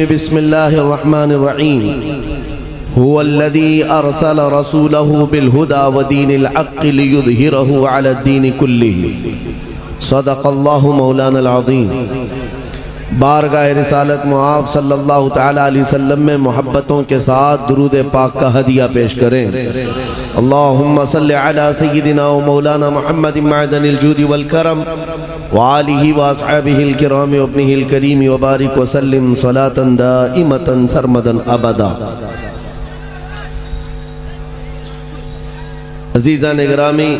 بسم اللہ الرحمن الرحیم هو الذي ارسل رسوله بالهدى ودين الحق ليظهره على الدين كله صدق اللہ مولانا العظیم۔ بارگاہ رسالت معاب صلی اللہ تعالی علیہ وسلم میں محبتوں کے ساتھ درود پاک کا ہدیہ پیش کریں۔ اللہم صلی علی سیدنا و مولانا محمد معدن الجود والکرم وآلہ واصحابہ الکرام وابنہ الکریم وبارک وسلم صلاة دائمتا سرمدا ابدا۔ عزیزان گرامی،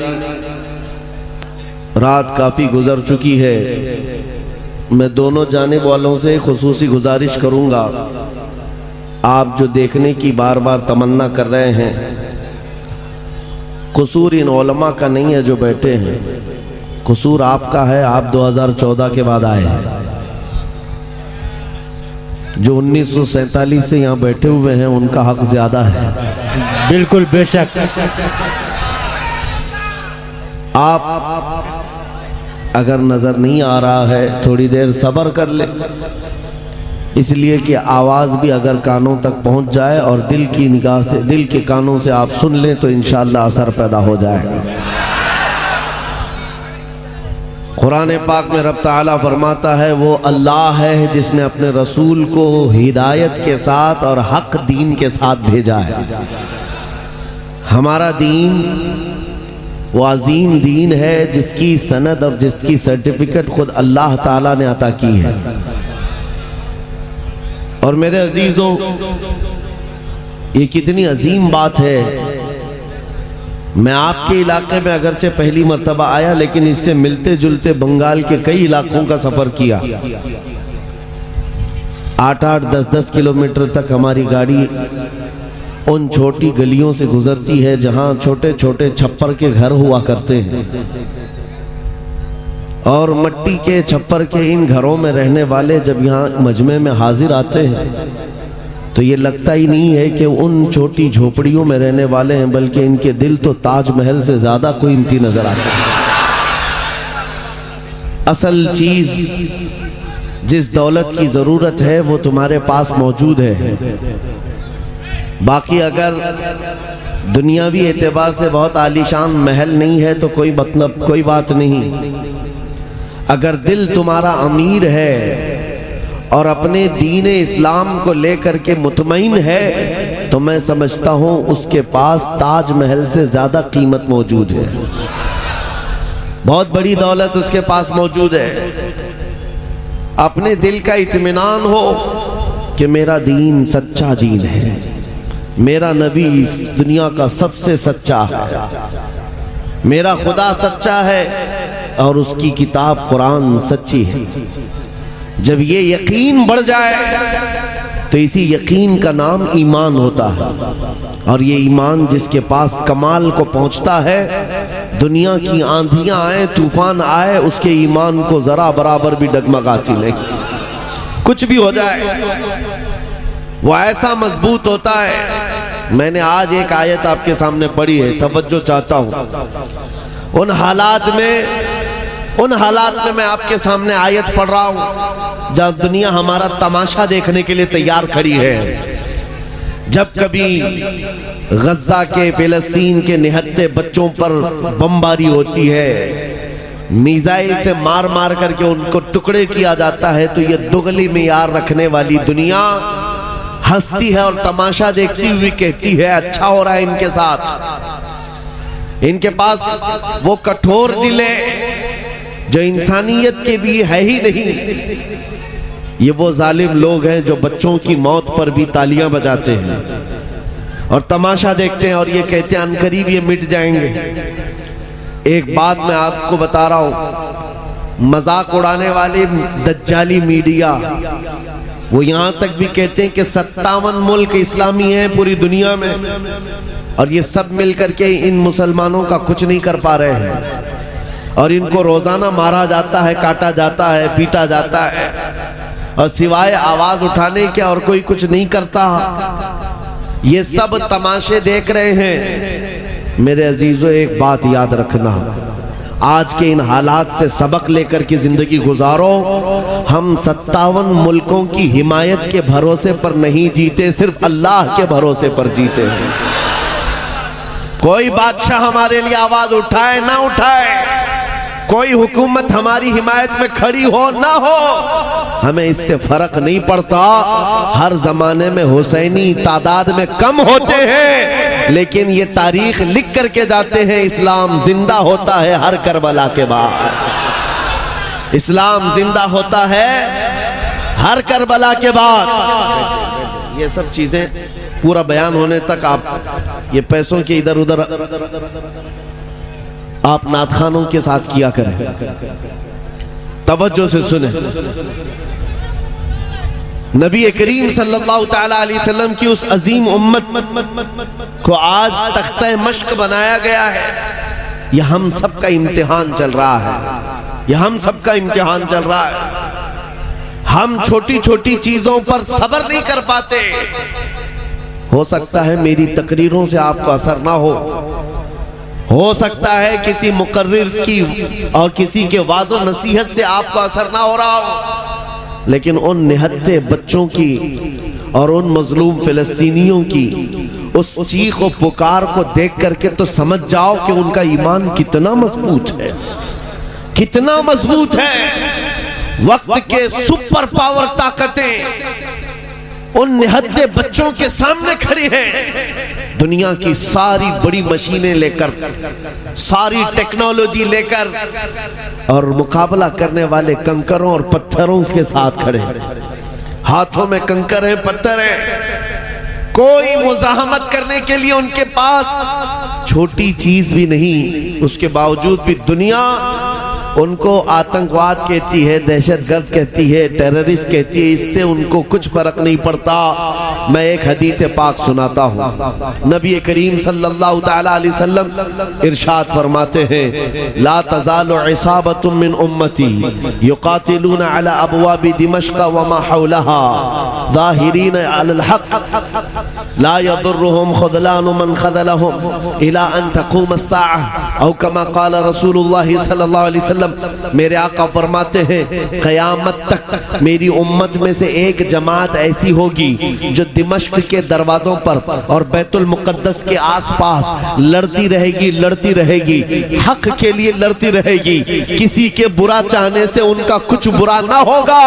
رات کافی گزر چکی ہے۔ میں دونوں جانب والوں سے خصوصی گزارش کروں گا، آپ جو دیکھنے کی بار بار تمنا کر رہے ہیں، قصور ان علماء کا نہیں ہے جو بیٹھے ہیں، قصور آپ کا ہے۔ آپ 2014 کے بعد آئے ہیں، جو 1947 سے یہاں بیٹھے ہوئے ہیں ان کا حق زیادہ ہے۔ بالکل بے شک۔ آپ اگر نظر نہیں آ رہا ہے تھوڑی دیر صبر کر لیں، اس لیے کہ آواز بھی اگر کانوں تک پہنچ جائے اور دل کی نگاہ سے، دل کے کانوں سے آپ سن لیں تو انشاءاللہ اثر پیدا ہو جائے گا۔ قرآن پاک میں رب تعالیٰ فرماتا ہے وہ اللہ ہے جس نے اپنے رسول کو ہدایت کے ساتھ اور حق دین کے ساتھ بھیجا ہے۔ ہمارا دین وہ عظیم دین ہے جس کی سند اور جس کی سرٹیفکیٹ خود اللہ تعالیٰ نے عطا کی ہے۔ اور میرے عزیزوں، یہ کتنی عظیم بات ہے۔ میں آپ کے علاقے میں اگرچہ پہلی مرتبہ آیا، لیکن اس سے ملتے جلتے بنگال کے کئی علاقوں کا سفر کیا۔ 8-8 10-10 کلومیٹر تک ہماری گاڑی ان چھوٹی گلیوں سے گزرتی ہے جہاں چھوٹے چھوٹے چھپر کے گھر ہوا کرتے ہیں، اور مٹی کے چھپر کے ان گھروں میں رہنے والے جب یہاں مجمع میں حاضر آتے ہیں تو یہ لگتا ہی نہیں ہے کہ ان چھوٹی جھوپڑیوں میں رہنے والے ہیں، بلکہ ان کے دل تو تاج محل سے زیادہ قیمتی نظر آتے ہیں۔ اصل چیز جس دولت کی ضرورت ہے وہ تمہارے پاس موجود ہے۔ باقی اگر دنیاوی اعتبار سے بہت عالیشان محل نہیں ہے تو کوئی مطلب، کوئی بات نہیں۔ اگر دل تمہارا امیر ہے اور اپنے دین اسلام کو لے کر کے مطمئن ہے تو میں سمجھتا ہوں اس کے پاس تاج محل سے زیادہ قیمت موجود ہے، بہت بڑی دولت اس کے پاس موجود ہے۔ اپنے دل کا اطمینان ہو کہ میرا دین سچا دین ہے، میرا نبی اس دنیا کا سب سے سچا ہے، میرا خدا سچا ہے اور اس کی کتاب قرآن سچی ہے۔ جب یہ یقین بڑھ جائے تو اسی یقین کا نام ایمان ہوتا ہے، اور یہ ایمان جس کے پاس کمال کو پہنچتا ہے، دنیا کی آندھیاں آئے، طوفان آئے، اس کے ایمان کو ذرا برابر بھی ڈگمگاتی نہیں، کچھ بھی ہو جائے وہ ایسا مضبوط ہوتا ہے۔ میں نے آج ایک آیت آپ کے سامنے پڑھی ہے، توجہ چاہتا ہوں۔ ان حالات میں میں آپ کے سامنے آیت پڑھ رہا ہوں جب دنیا ہمارا تماشا دیکھنے کے لیے تیار کھڑی ہے۔ جب کبھی غزہ کے، فلسطین کے نہتے بچوں پر بمباری ہوتی ہے، میزائل سے مار مار کر کے ان کو ٹکڑے کیا جاتا ہے، تو یہ دغلی معیار رکھنے والی دنیا ہنستی ہے اور تماشا دیکھتی ہوئی کہتی ہے اچھا ہو رہا ہے ان کے ساتھ۔ ان کے پاس وہ کٹھور دل ہے جو انسانیت کے لیے ہے ہی نہیں۔ یہ وہ ظالم لوگ ہیں جو بچوں کی موت پر بھی تالیاں بجاتے ہیں اور تماشا دیکھتے ہیں اور یہ کہتے ہیں عنقریب یہ مٹ جائیں گے۔ ایک بات میں آپ کو بتا رہا ہوں، مذاق اڑانے والے دجالی میڈیا وہ یہاں تک بھی کہتے ہیں کہ 57 ملک اسلامی ہیں پوری دنیا میں، اور یہ سب مل کر کے ان مسلمانوں کا کچھ نہیں کر پا رہے ہیں، اور ان کو روزانہ مارا جاتا ہے، کاٹا جاتا ہے، پیٹا جاتا ہے، اور سوائے آواز اٹھانے کے اور کوئی کچھ نہیں کرتا۔ یہ سب تماشے دیکھ رہے ہیں۔ میرے عزیزو، ایک بات یاد رکھنا، آج کے ان حالات سے سبق لے کر کے زندگی گزارو. ہم 57 ملکوں کی حمایت کے بھروسے پر نہیں جیتے, صرف اللہ کے بھروسے پر جیتے ہیں. کوئی بادشاہ ہمارے لیے آواز اٹھائے نہ اٹھائے, کوئی حکومت ہماری حمایت میں کھڑی ہو نہ ہو, ہمیں اس سے فرق نہیں پڑتا. ہر زمانے میں حسینی تعداد میں کم ہوتے ہیں, لیکن یہ تاریخ لکھ کر کے جاتے ہیں اسلام زندہ ہوتا ہے ہر کربلا کے بعد. اسلام زندہ ہوتا ہے ہر کربلا کے بعد. یہ سب چیزیں پورا بیان ہونے تک آپ یہ پیسوں کے ادھر ادھر آپ نعت خوانوں کے ساتھ کیا کریں. توجہ سے سنیں. نبی کریم صلی اللہ تعالی علیہ وسلم کی اس عظیم امت کو آج تختہ مشق بنایا گیا ہے. یہ ہم سب کا امتحان چل رہا ہے, یہ ہم سب کا امتحان چل رہا ہے. ہم چھوٹی چھوٹی چیزوں پر صبر نہیں کر پاتے. ہو سکتا ہے میری تقریروں سے آپ کو اثر نہ ہو سکتا ہے کسی مقرر کی اور کسی کے وعظ و نصیحت سے آپ کو اثر نہ ہو رہا ہو, لیکن ان نہتے بچوں کی اور ان مظلوم فلسطینیوں کی اس چیخ و پکار کو دیکھ کر کے تو سمجھ جاؤ کہ ان کا ایمان کتنا مضبوط ہے, کتنا مضبوط ہے. وقت کے سپر پاور طاقتیں ان نہتے بچوں کے سامنے کھڑی ہیں. دنیا کی ساری بڑی مشینیں لے کر, ساری ٹیکنالوجی لے کر, اور مقابلہ کرنے والے کنکروں اور پتھروں کے ساتھ کھڑے ہیں. ہاتھوں میں کنکر ہیں, پتھر ہیں, کوئی مزاحمت کرنے کے لیے ان کے پاس چھوٹی چیز بھی نہیں. اس کے باوجود بھی دنیا ان کو آتنکواد کہتی ہے, دہشت گرد کہتی ہے, ٹیررسٹ کہتی ہے. اس سے ان کو کچھ فرق نہیں پڑتا. میں ایک حدیث پاک سناتا ہوں. نبی کریم صلی اللہ تعالی علیہ وسلم ارشاد فرماتے ہیں, لا تزال عصابۃ من امتی یقاتلون علی ابواب دمشق وما حولها ظاہرین علی الحق لا يضرهم خذلان من خذلهم الى ان تقوم الساعة او كما قال رسول اللہ صلی اللہ علیہ وسلم. میرے آقا فرماتے ہیں قیامت تک میری امت میں سے ایک جماعت ایسی ہوگی جو دمشق کے دروازوں پر اور بیت المقدس کے آس پاس لڑتی رہے گی, لڑتی رہے گی, حق کے لیے لڑتی رہے گی. کسی کے برا چاہنے سے ان کا کچھ برا نہ ہوگا.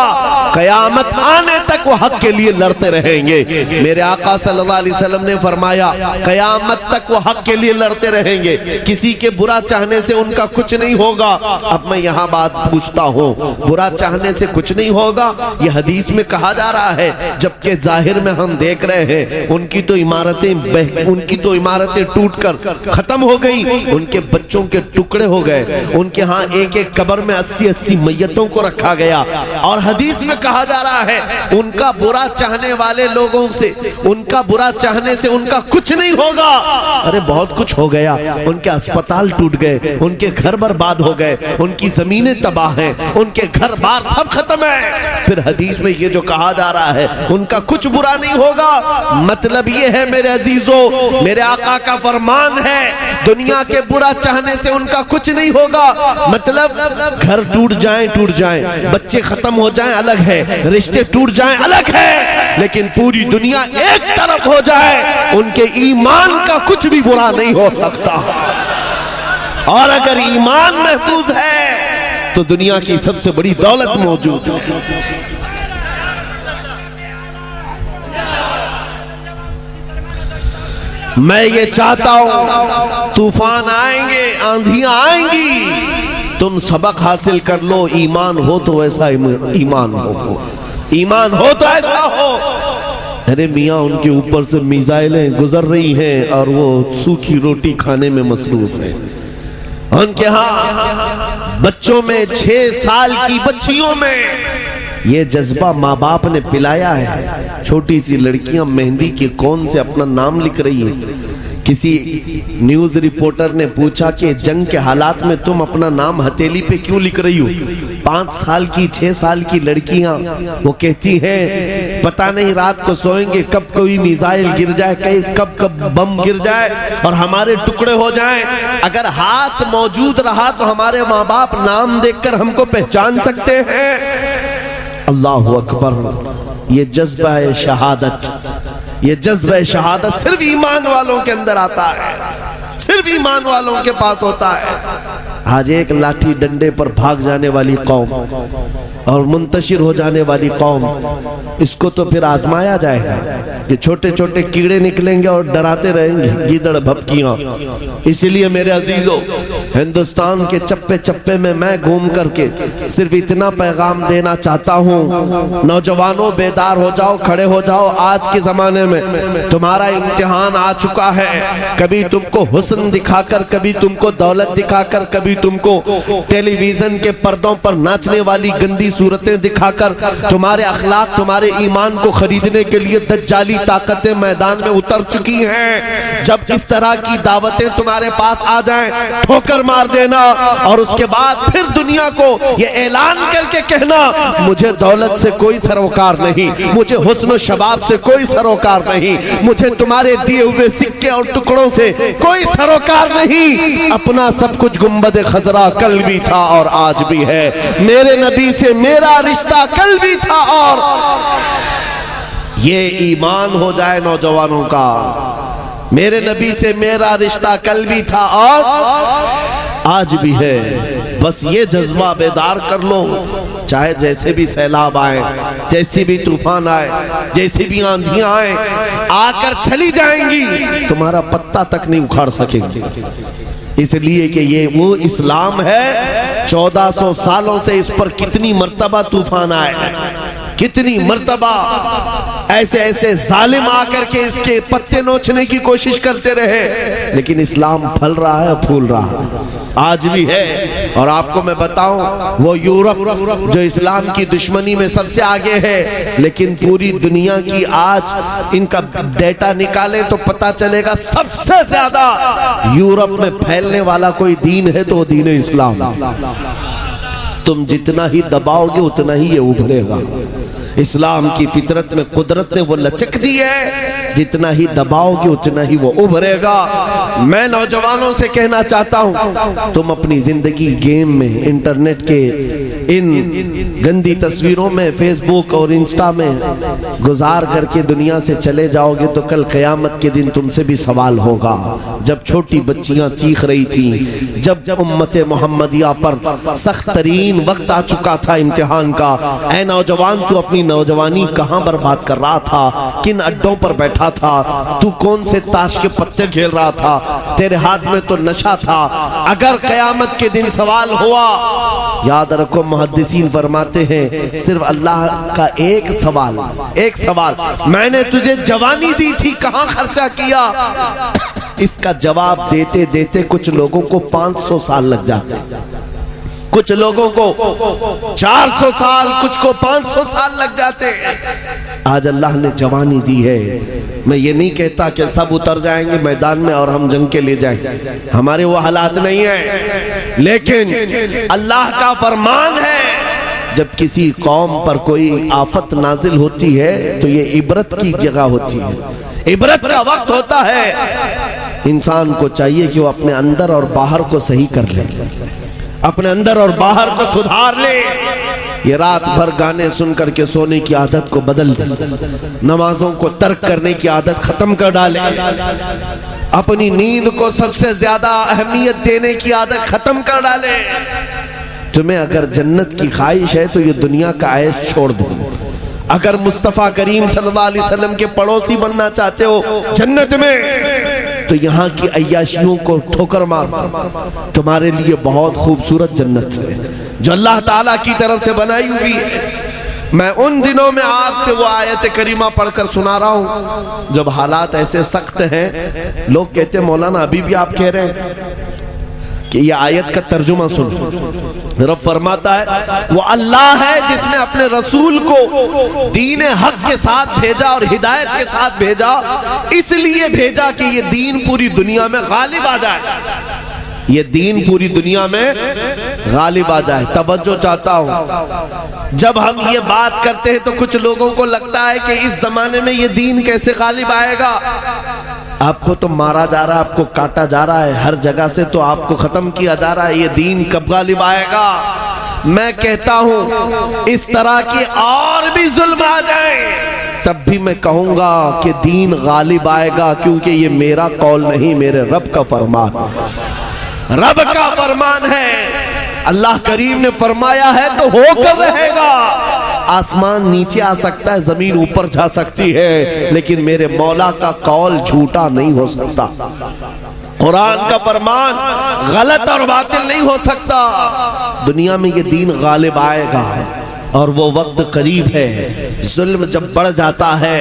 قیامت آنے تک وہ حق کے لیے لڑتے رہیں گے. میرے آقا صلی اللہ علیہ وسلم نے فرمایا قیامت تک وہ حق کے لیے لڑتے رہیں گے, کسی کے برا چاہنے سے ان کا کچھ نہیں ہوگا. اب میں یہاں بات پوچھتا ہوں, برا چاہنے سے کچھ نہیں ہوگا یہ حدیث میں کہا جا رہا ہے, جبکہ ظاہر میں ہم دیکھ رہے ہیں ان کی تو عمارتیں ٹوٹ کر ختم ہو گئی, ان کے بچوں کے ٹکڑے ہو گئے, ان کے ہاں ایک ایک قبر میں 80 میتوں کو رکھا گیا. اور حدیث میں کہا جا رہا ہے ان کا برا چاہنے والے لوگوں سے, ان کا برا چاہنے سے ان کا کچھ نہیں ہوگا. ارے بہت کچھ ہو گیا, ان کے اسپتال ٹوٹ گئے, ان کے گھر برباد ہو گئے, ان کی زمینیں تباہ ہیں, ان کے گھر بار سب ختم ہے. پھر حدیث میں یہ جو کہا جا رہا ہے ان کا کچھ برا نہیں ہوگا. مطلب یہ ہے میرے عزیزو, میرے آقا کا فرمان ہے دنیا کے برا چاہنے سے ان کا کچھ نہیں ہوگا. مطلب گھر ٹوٹ جائیں, بچے ختم ہو جائیں الگ ہے, رشتے ٹوٹ جائیں الگ ہے, لیکن پوری دنیا ایک طرف ہو جائے ان کے ایمان کا کچھ بھی برا نہیں ہو سکتا. اور اگر ایمان محفوظ ہے تو دنیا کی سب سے بڑی دولت موجود ہے. میں یہ چاہتا ہوں طوفان آئیں گے, آندھیاں آئیں گی, تم سبق حاصل کر لو. ایمان ہو تو ایسا ایمان ہو, ایمان ہو تو ایسا ہو. ارے میاں ان کے اوپر سے میزائلیں گزر رہی ہیں اور وہ سوکھی روٹی کھانے میں مصروف ہیں. ان کے ہاں بچوں میں 6 سال کی بچیوں میں یہ جذبہ ماں باپ نے پلایا ہے. چھوٹی سی لڑکیاں مہندی کے کون سے اپنا نام لکھ رہی ہیں. کسی نیوز رپورٹر نے پوچھا کہ جنگ کے حالات میں تم اپنا نام ہتھیلی پہ کیوں لکھ رہی ہو؟ 5 سال کی 6 سال کی لڑکیاں وہ کہتی ہیں پتہ نہیں رات کو سوئیں گے کب کوئی میزائل گر جائے، کب بم گر جائے اور ہمارے ٹکڑے ہو جائیں۔ اگر ہاتھ موجود رہا تو ہمارے ماں باپ نام دیکھ کر ہم کو پہچان سکتے ہیں۔ اللہ اکبر، یہ جذبہ شہادت، یہ جذبہ شہادت صرف ایمان والوں کے اندر آتا ہے، صرف ایمان والوں کے پاس ہوتا ہے۔ آج ایک لاٹھی ڈنڈے پر بھاگ جانے والی قوم اور منتشر ہو جانے والی قوم، اس کو تو پھر آزمایا جائے گا کہ چھوٹے چھوٹے کیڑے نکلیں گے اور ڈراتے رہیں گے گیدڑ بھپکیاں۔ اسی لیے میرے عزیزو، ہندوستان کے چپے چپے میں گھوم کر کے صرف اتنا پیغام دینا چاہتا ہوں، نوجوانوں بیدار ہو جاؤ، کھڑے ہو جاؤ۔ آج کے زمانے میں تمہارا امتحان آ چکا ہے، کبھی تم کو حسن دکھا کر، کبھی تم کو دولت دکھا کر، کبھی تم کو ٹیلی ویژن کے پردوں پر ناچنے والی گندی صورتیں دکھا کر تمہارے اخلاق، تمہارے ایمان کو خریدنے کے لیے دجالی طاقتیں میدان میں اتر چکی ہیں۔ جب اس طرح کی دعوتیں تمہارے پاس آ جائیں، ٹھوکر مار دینا اور اس کے بعد پھر دنیا کو یہ اعلان کر کے کہنا مجھے دولت سے کوئی سروکار نہیں، مجھے حسن و شباب سے کوئی سروکار نہیں، مجھے تمہارے دیے ہوئے سکے اور ٹکڑوں سے کوئی سروکار نہیں۔ اپنا سب کچھ گنبد خضرا کل بھی تھا اور آج بھی ہے، میرے نبی سے میرا رشتہ کل بھی تھا اور یہ ایمان ہو جائے نوجوانوں کا، میرے نبی سے میرا رشتہ کل بھی تھا اور آج بھی ہے۔ بس یہ جذبہ بیدار کر لو، چاہے جیسے بھی سیلاب آئیں، جیسی بھی طوفان آئے، جیسی بھی آندھیاں آئیں، آ کر چلی جائیں گی، تمہارا پتہ تک نہیں اکھاڑ سکیں گے۔ اس لیے کہ یہ وہ اسلام ہے، 1400 سالوں سے اس پر کتنی مرتبہ طوفان آئے، کتنی مرتبہ ایسے ایسے ظالم آ کر کے اس کے پتے نوچنے کی کوشش کرتے رہے، لیکن اسلام پھل رہا ہے، پھول رہا ہے، آج بھی ہے۔ اور آپ کو میں بتاؤں، وہ یورپ جو اسلام کی دشمنی میں سب سے آگے ہے، لیکن پوری دنیا کی آج ان کا ڈیٹا نکالیں تو پتا چلے گا سب سے زیادہ یورپ میں پھیلنے والا کوئی دین ہے تو وہ دین اسلام۔ تم جتنا ہی دباؤ گے اتنا ہی یہ ابھرے گا۔ اسلام کی فطرت میں قدرت نے وہ لچک دی ہے، جتنا ہی دباؤ گے اتنا ہی وہ ابھرے گا۔ میں نوجوانوں سے کہنا چاہتا ہوں، تم اپنی زندگی گیم میں، انٹرنیٹ کے ان گندی تصویروں میں، فیس بک اور انسٹا میں گزار کر کے دنیا سے چلے جاؤ گے تو کل قیامت کے دن تم سے بھی سوال ہوگا۔ جب چھوٹی بچیاں چیخ رہی تھیں، جب امت محمدیہ پر سخت ترین وقت آ چکا تھا امتحان کا، اے نوجوان تو اپنی نوجوانی کہاں برباد کر رہا تھا؟ کن اڈوں پر بیٹھا تھا؟ تو کون سے تاش کے پتے کھیل رہا تھا؟ تیرے ہاتھ میں تو نشہ تھا۔ اگر قیامت کے دن سوال ہوا، یاد رکھو محدثین فرماتے ہیں صرف اللہ کا ایک سوال، میں نے تجھے جوانی دی تھی کہاں خرچہ کیا؟ اس کا جواب دیتے دیتے کچھ لوگوں کو 500 سال لگ جاتے، کچھ لوگوں کو 400 سال، کچھ کو 500 سال لگ جاتے۔ آج اللہ نے جوانی دی ہے، میں یہ نہیں کہتا کہ سب اتر جائیں گے میدان میں اور ہم جنگ کے لے جائیں، ہمارے وہ حالات نہیں ہیں، لیکن اللہ کا فرمان ہے جب کسی قوم پر کوئی آفت نازل ہوتی ہے تو یہ عبرت کی جگہ ہوتی ہے، عبرت کا وقت ہوتا ہے۔ انسان کو چاہیے کہ وہ اپنے اندر اور باہر کو صحیح کر لے، اپنے اندر اور باہر کو سدھار لے۔ یہ رات بھر گانے سن کر کے سونے کی عادت کو بدل دے، نمازوں کو ترک کرنے کی عادت ختم کر ڈالے، اپنی نیند کو سب سے زیادہ اہمیت دینے کی عادت ختم کر ڈالے۔ تمہیں اگر جنت کی خواہش ہے تو یہ دنیا کا عیش چھوڑ دو۔ اگر مصطفیٰ کریم صلی اللہ علیہ وسلم کے پڑوسی بننا چاہتے ہو جنت میں تو یہاں کی عیاشیوں کو ٹھوکر مار، تمہارے لیے بہت خوبصورت جنت ہے جو اللہ تعالیٰ کی طرف سے بنائی ہوئی ہے۔ میں ان دنوں میں آپ سے وہ آیت کریمہ پڑھ کر سنا رہا ہوں جب حالات ایسے سخت ہیں، لوگ کہتے ہیں مولانا ابھی بھی آپ کہہ رہے ہیں کہ یہ آیت کا ترجمہ سن۔ رب فرماتا ہے وہ اللہ ہے جس نے اپنے رسول کو دین حق کے ساتھ بھیجا اور ہدایت کے ساتھ بھیجا، اس لیے بھیجا کہ یہ دین پوری دنیا میں غالب آ جائے، یہ دین پوری دنیا میں غالب آ جائے. توجہ چاہتا ہوں, جب ہم یہ بات کرتے ہیں تو کچھ لوگوں کو لگتا ہے کہ اس زمانے میں یہ دین کیسے غالب آئے گا. آپ کو تو مارا جا رہا ہے, آپ کو کاٹا جا رہا ہے, ہر جگہ سے تو آپ کو ختم کیا جا رہا ہے, یہ دین کب غالب آئے گا؟ میں کہتا ہوں اس طرح کی اور بھی ظلم آ جائیں تب بھی میں کہوں گا کہ دین غالب آئے گا, کیونکہ یہ میرا قول نہیں, میرے رب کا فرمان, رب کا فرمان ہے. اللہ کریم نے فرمایا ہے تو ہو کر رہے گا. آسمان نیچے آ سکتا ہے, زمین اوپر جا سکتی ہے, لیکن میرے مولا کا قول جھوٹا نہیں ہو سکتا. قرآن کا فرمان غلط اور باطل نہیں ہو سکتا. دنیا میں یہ دین غالب آئے گا اور وہ وقت قریب ہے. ظلم جب بڑھ جاتا ہے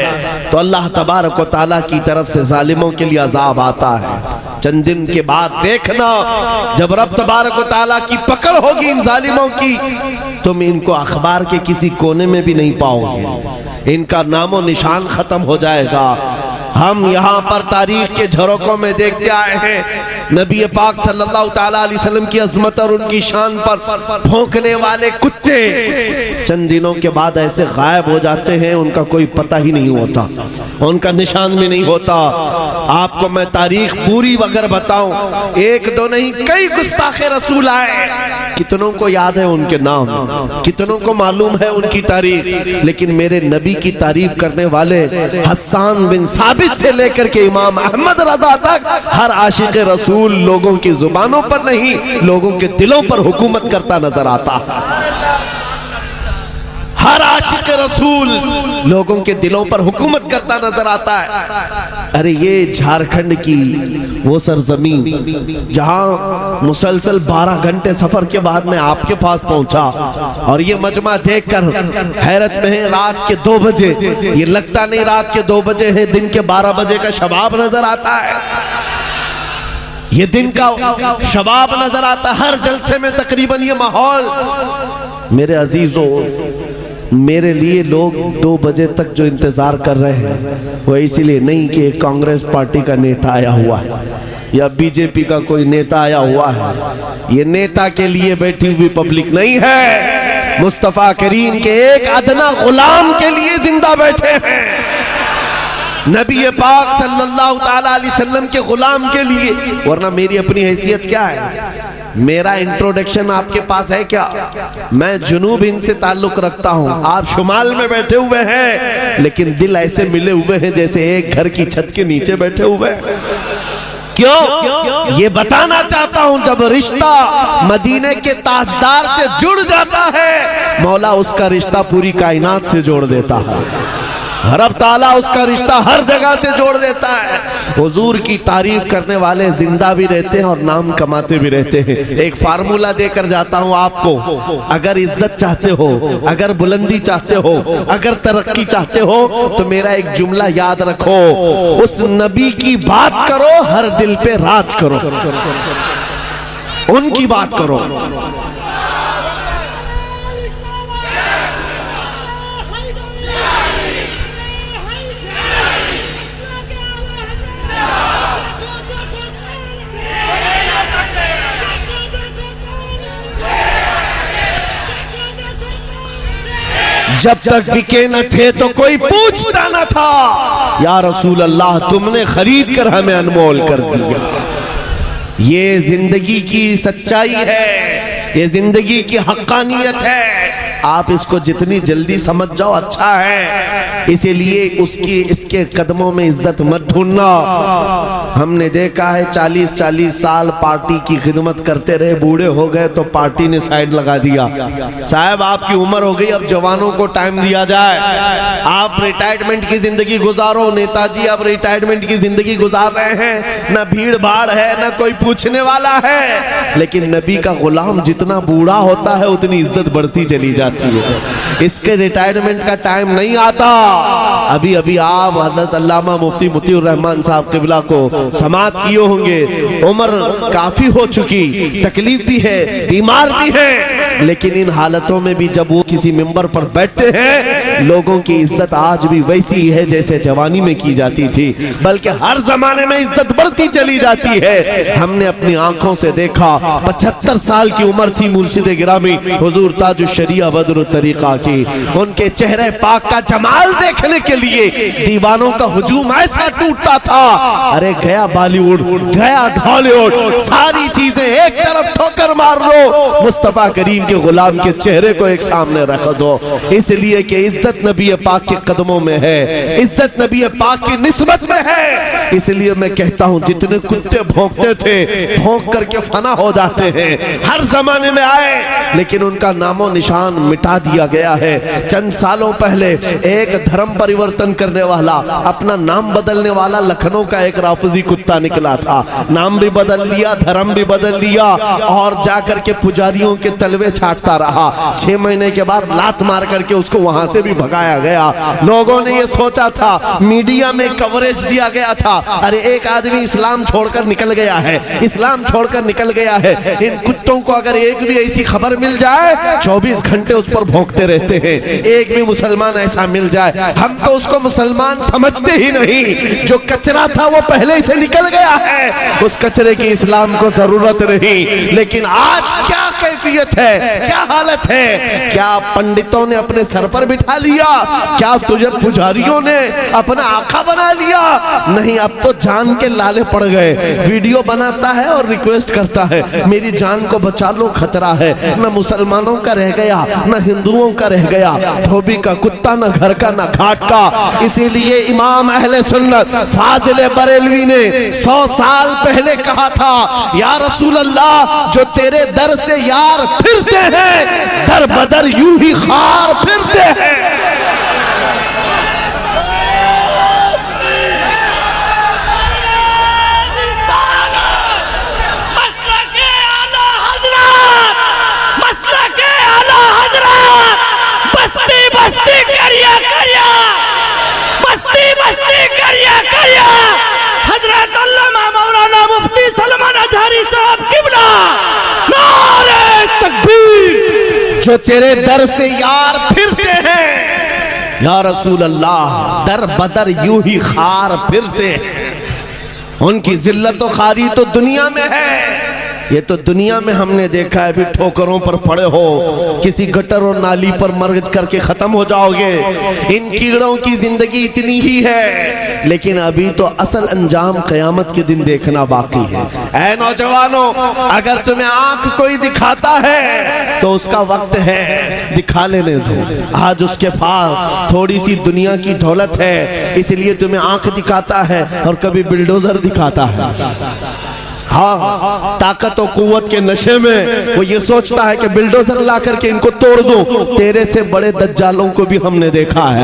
تو اللہ تبارک و تعالیٰ کی طرف سے ظالموں کے لیے عذاب آتا ہے. چند دن کے بعد دیکھنا, جب رب تبارک و تعالیٰ کی پکڑ ہوگی ان ظالموں کی, تم ان کو اخبار کے کسی کونے میں بھی نہیں پاؤ گے, ان کا نام و نشان ختم ہو جائے گا. ہم یہاں پر تاریخ کے جھروکوں میں دیکھتے آئے ہیں نبی پاک صلی اللہ تعالیٰ علیہ وسلم کی عظمت اور ان کی شان پر بھونکنے والے کتے چند دنوں کے بعد ایسے غائب ہو جاتے ہیں, ان کا کوئی پتہ ہی نہیں ہوتا, ان کا نشان بھی نہیں ہوتا. آپ کو میں تاریخ پوری اگر بتاؤں, ایک دو نہیں کئی گستاخ رسول آئے, کتنوں کو یاد ہے ان کے نام, کتنوں کو معلوم ہے ان کی تاریخ, لیکن میرے نبی کی تعریف کرنے والے حسان بن ثابت سے لے کر کے امام احمد رضا تک ہر عاشق رسول لوگوں کی زبانوں پر نہیں, لوگوں کے دلوں پر حکومت کرتا نظر آتا. ہر عاشق رسول لوگوں کے دلوں پر حکومت کرتا نظر آتا ہے. ارے یہ جھارکھنڈ کی وہ سرزمین جہاں مسلسل 12 گھنٹے سفر کے بعد میں آپ کے پاس پہنچا, اور یہ مجمع دیکھ کر حیرت میں ہے. رات کے 2 بجے, یہ لگتا نہیں رات کے 2 بجے ہے, دن کے 12 بجے کا شباب نظر آتا ہے. یہ دن کا شباب نظر آتا ہے ہر جلسے میں تقریباً یہ ماحول. میرے عزیزوں, میرے لیے لوگ 2 بجے تک جو انتظار کر رہے ہیں وہ اسی لیے نہیں کہ کانگریس پارٹی کا نیتا آیا ہوا ہے یا بی جے پی کا کوئی نیتا آیا ہوا ہے. یہ نیتا کے لیے بیٹھی ہوئی پبلک نہیں ہے, مصطفیٰ کریم کے ایک ادنا غلام کے لیے زندہ بیٹھے ہیں, نبی پاک صلی اللہ تعالیٰ علیہ وسلم کے غلام کے لیے. ورنہ میری اپنی حیثیت کیا ہے؟ میرا انٹروڈکشن آپ کے پاس ہے کیا؟ میں جنوب ہند سے تعلق رکھتا ہوں, آپ شمال میں بیٹھے ہوئے ہیں, لیکن دل ایسے ملے ہوئے ہیں جیسے ایک گھر کی چھت کے نیچے بیٹھے ہوئے ہیں. کیوں؟ یہ بتانا چاہتا ہوں, جب رشتہ مدینے کے تاجدار سے جڑ جاتا ہے, مولا اس کا رشتہ پوری کائنات سے جوڑ دیتا ہے. رب تعالیٰ اس کا رشتہ ہر جگہ سے جوڑ دیتا ہے. حضور کی تعریف کرنے والے زندہ بھی رہتے ہیں اور نام کماتے بھی رہتے ہیں. ایک فارمولہ دے کر جاتا ہوں آپ کو, اگر عزت چاہتے ہو, اگر بلندی چاہتے ہو, اگر ترقی چاہتے ہو, تو میرا ایک جملہ یاد رکھو, اس نبی کی بات کرو, ہر دل پہ راج کرو, ان کی بات کرو. جب تک بکے نہ تھے تو کوئی پوچھتا نہ تھا, یا رسول اللہ تم نے خرید کر ہمیں انمول کر دیا. یہ زندگی کی سچائی ہے, یہ زندگی کی حقانیت ہے. آپ اس کو جتنی جلدی سمجھ جاؤ اچھا ہے, اسی لیے اس کے قدموں میں عزت مت ڈھونڈنا. ہم نے دیکھا ہے 40 سال پارٹی کی خدمت کرتے رہے, بوڑھے ہو گئے تو پارٹی نے سائیڈ لگا دیا. صاحب آپ کی عمر ہو گئی, اب جوانوں کو ٹائم دیا جائے, آپ ریٹائرمنٹ کی زندگی گزارو. نیتا جی اب ریٹائرمنٹ کی زندگی گزار رہے ہیں, نہ بھیڑ بھاڑ ہے, نہ کوئی پوچھنے والا ہے, لیکن نبی کا غلام جتنا بوڑھا ہوتا ہے اتنی عزت بڑھتی چلی جاتی جاتی ہے. اس کے ریٹائرمنٹ کا ٹائم نہیں آتا. ابھی ابھی آپ حضرت علامہ مفتی مطیع الرحمان صاحب قبلہ کو سماعت کیے ہوں گے. عمر کافی ہو چکی, تکلیف بھی ہے, بیمار بھی ہے, لیکن ان حالتوں میں بھی جب وہ کسی ممبر پر بیٹھتے ہیں, لوگوں کی عزت آج بھی ویسی ہے جیسے جوانی میں کی جاتی تھی, بلکہ ہر زمانے میں عزت بڑھتی چلی جاتی ہے. ہم نے اپنی آنکھوں سے دیکھا, 75 سال کی عمر تھی مرشد گرامی حضور تاج الشریعہ بدر الطریقہ کی. ان کے چہرے پاک کا جمال دیکھنے کے لیے دیوانوں کا ہجوم ایسا ٹوٹتا تھا. ارے گیا بالی ووڈ, گیا ہالی ووڈ, ساری چیزیں ایک طرف ٹھوکر مار لو, مصطفیٰ کریم کے غلام کے چہرے کو ایک سامنے رکھ دو. اس لیے کہ عزت نبی پاک کے قدموں میں ہے, عزت نبی پاک کی نسبت میں ہے. اس لیے میں کہتا ہوں جتنے کتے بھونکتے تھے بھونک کر کے فنا ہو جاتے ہیں, ہر زمانے میں آئے, لیکن ان کا نام و نشان مٹا دیا گیا ہے. چند سالوں پہلے ایک دھرم پریورتن کرنے والا, اپنا نام بدلنے والا لکھنؤ کا ایک رافضی کتا نکلا تھا. نام بھی بدل لیا, دھرم بھی بدل لیا, اور جا کر کے پجاریوں کے تلوے چھاٹتا رہا. 6 مہینے کے بعد لات مار کر کے اس کو وہاں سے بھی بھگایا گیا. لوگوں نے یہ سوچا تھا, میڈیا میں کوریج دیا گیا تھا, ارے ایک آدمی اسلام چھوڑ کر نکل گیا ہے, اسلام چھوڑ کر نکل گیا ہے. ان کتوں کو اگر ایک بھی ایسی خبر مل جائے 24 گھنٹے اس پر بھونکتے رہتے ہیں. ایک بھی مسلمان ایسا مل جائے, ہم تو اس کو مسلمان سمجھتے ہی نہیں. جو کچرا تھا وہ پہلے سے نکل گیا ہے, اس کچرے کی اسلام کو ضرورت نہیں. لیکن آج کیا کیفیت ہے, کیا حالت ہے, کیا پنڈتوں نے اپنے سر پر بٹھا لیا, کیا تجھے پجاریوں نے اپنا آقا بنا لیا؟ نہیں, اب تو جان کے لالے پڑ گئے. ویڈیو بناتا ہے اور ریکویسٹ کرتا ہے میری جان کو بچا لو, خطرہ ہے. نہ مسلمانوں کا رہ گیا, نہ ہندوؤں کا رہ گیا, دھوبی کا کتا, نہ گھر کا نہ گھاٹ کا. اسی لیے امام اہل سنت فاضل بریلوی نے 100 سال پہلے کہا تھا, یا رسول اللہ جو تیرے در سے یار پھرتے ہیں در بدر یوں ہی خار پھرتے ہیں. حضرت علامہ مولانا مفتی سلمان اظہری صاحب قبلہ نعرہ تکبیر. جو تیرے در سے یار پھرتے ہیں یا رسول اللہ در بدر یوں ہی خار پھرتے ہیں. ان کی ذلت و خاری تو دنیا میں ہے, یہ تو دنیا میں ہم نے دیکھا ہے. بھی ٹھوکروں پر پڑے ہو, کسی گٹر اور نالی پر مرغ کر کے ختم ہو جاؤ گے. ان کیڑوں کی زندگی اتنی ہی ہے, لیکن ابھی تو اصل انجام قیامت کے دن دیکھنا باقی ہے. اے نوجوانوں, اگر تمہیں آنکھ کوئی دکھاتا ہے تو اس کا وقت ہے, دکھا لینے دو. آج اس کے پاس تھوڑی سی دنیا کی دولت ہے, اس لیے تمہیں آنکھ دکھاتا ہے, اور کبھی بلڈوزر دکھاتا ہے. ہاں, طاقت و قوت کے نشے میں وہ یہ سوچتا ہے کہ بلڈوزر لا کر کے ان کو توڑ دوں. تیرے سے بڑے دجالوں کو بھی ہم نے دیکھا ہے.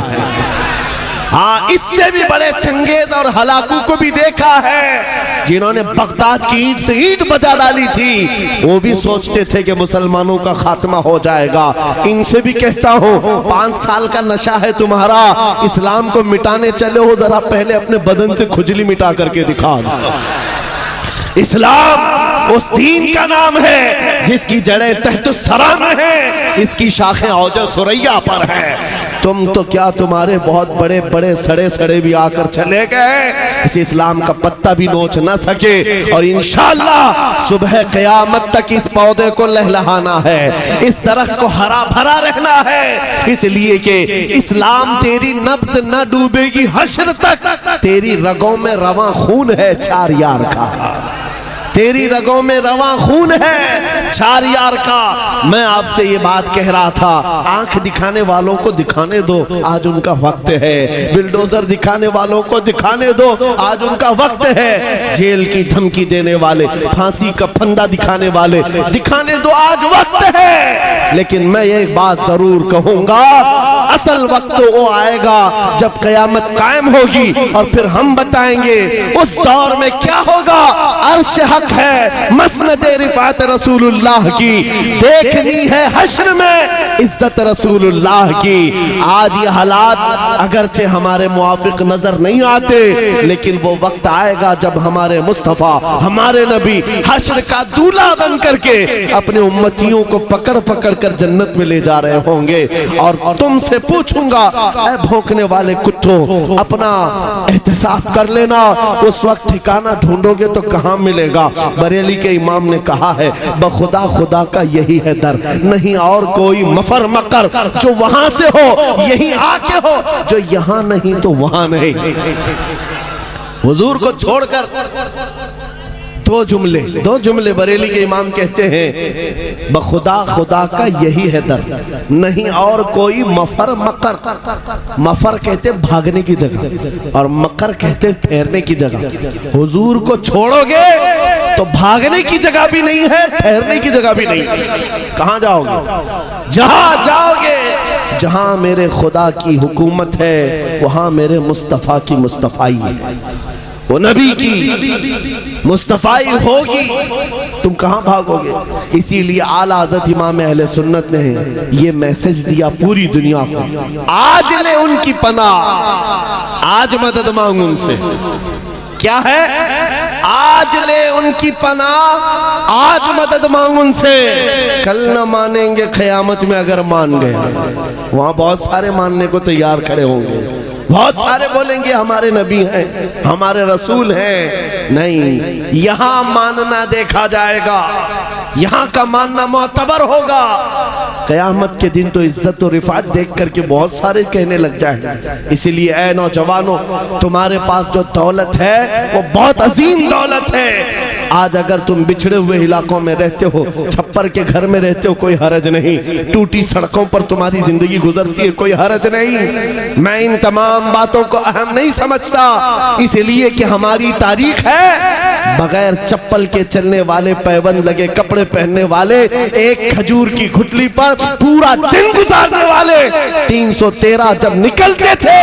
ہاں, اس سے بھی بڑے چنگیز اور ہلاکو کو بھی دیکھا ہے, جنہوں نے بغداد کی اینٹ سے اینٹ بجا ڈالی تھی. وہ بھی سوچتے تھے کہ مسلمانوں کا خاتمہ ہو جائے گا. ان سے بھی کہتا ہوں, 5 سال کا نشہ ہے تمہارا, اسلام کو مٹانے چلے ہو, ذرا پہلے اپنے بدن سے کھجلی مٹا کر کے دکھا. اسلام اس دین کا نام ہے جس کی جڑیں تحت الثری میں ہیں, اس کی شاخیں اوج ثریا پر ہیں. تم تو کیا, تمہارے بہت بڑے بڑے سڑے سڑے بھی آ کر چلے گئے, اس اسلام کا پتہ بھی نوچ نہ سکے. اور انشاءاللہ صبح قیامت تک اس پودے کو لہلہانا ہے, اس درخت کو ہرا بھرا رہنا ہے. اس لیے کہ اسلام تیری نبض نہ ڈوبے گی حشر تک. تیری رگوں میں رواں خون ہے چار یار کا, تیری رگوں میں رواں خون ہے چار یار کا. میں آپ سے یہ بات کہہ رہا تھا, آنکھ دکھانے والوں کو دکھانے دو, آج ان کا وقت ہے. بلڈوزر دکھانے والوں کو دکھانے دو, آج ان کا وقت ہے. جیل کی دھمکی دینے والے, پھانسی کا پھندا دکھانے والے, دکھانے دو, آج وقت ہے. لیکن میں یہ بات ضرور کہوں گا, اصل وقت تو وہ آئے گا جب قیامت قائم ہوگی، اور پھر ہم بتائیں گے اس دور میں کیا ہوگا۔ عرش حق ہے، مسند رفعت رسول اللہ کی، دیکھنی ہے حشر میں عزت رسول اللہ کی۔ آج یہ حالات اگرچہ ہمارے موافق نظر نہیں آتے، لیکن وہ وقت آئے گا جب ہمارے مصطفیٰ، ہمارے نبی حشر کا دولہا بن کر کے اپنے امتیوں کو پکڑ پکڑ کر جنت میں لے جا رہے ہوں گے، اور تم سے پوچھوں گا اے بھونکنے والے کتوں، اپنا احتساب کر لینا، اس وقت ٹھکانہ ڈھونڈو گے تو کہاں ملے گا؟ بریلی کے امام نے کہا ہے بخدا خدا کا یہی ہے در، نہیں اور کوئی مفر مقر، جو وہاں سے ہو یہی آ کے ہو، جو یہاں نہیں تو وہاں نہیں۔ حضور کو چھوڑ کر دو جملے بریلی کے امام کہتے ہیں بخدا خدا کا یہی ہے در، نہیں اور کوئی مفر مقر۔ مفر کہتے بھاگنے کی جگہ، اور مقر کہتے ٹھہرنے کی جگہ۔ حضور کو چھوڑو گے تو بھاگنے کی جگہ بھی نہیں ہے، ٹھہرنے کی جگہ بھی نہیں۔ کہاں جاؤ گے؟ جہاں جاؤ گے جہاں میرے خدا کی حکومت ہے، وہاں میرے مصطفیٰ کی مصطفائی ہے، وہ نبی کی مصطفائی ہوگی، تم کہاں بھاگو گے؟ اسی لیے اعلیٰ حضرت امام اہل سنت نے یہ میسج دیا پوری دنیا کو، آج لے ان کی پناہ، آج مدد مانگ ان سے۔ کیا ہے؟ آج لے ان کی پناہ، آج مدد مانگ ان سے، کل نہ مانیں گے قیامت میں اگر مان گئے۔ وہاں بہت سارے ماننے کو تیار کھڑے ہوں گے، بہت سارے بولیں گے ہمارے نبی ہیں، ہمارے رسول ہیں۔ نہیں، یہاں ماننا دیکھا جائے گا، یہاں کا ماننا معتبر ہوگا۔ قیامت کے دن تو عزت و رفعت دیکھ کر کے بہت سارے کہنے لگ جائیں۔ اسی لیے اے نوجوانوں، تمہارے پاس جو دولت ہے وہ بہت عظیم دولت ہے۔ آج اگر تم بچھڑے ہوئے علاقوں میں رہتے ہو، چھپر کے گھر میں رہتے ہو، کوئی حرج نہیں، ٹوٹی سڑکوں پر تمہاری زندگی گزرتی ہے، کوئی حرج نہیں۔ میں ان تمام باتوں کو اہم نہیں سمجھتا، اس لیے کہ ہماری تاریخ ہے بغیر چپل کے چلنے والے، پیبند لگے کپڑے پہننے والے، ایک کھجور کی گھٹلی پر پورا دن گزارنے والے، 313 جب نکلتے تھے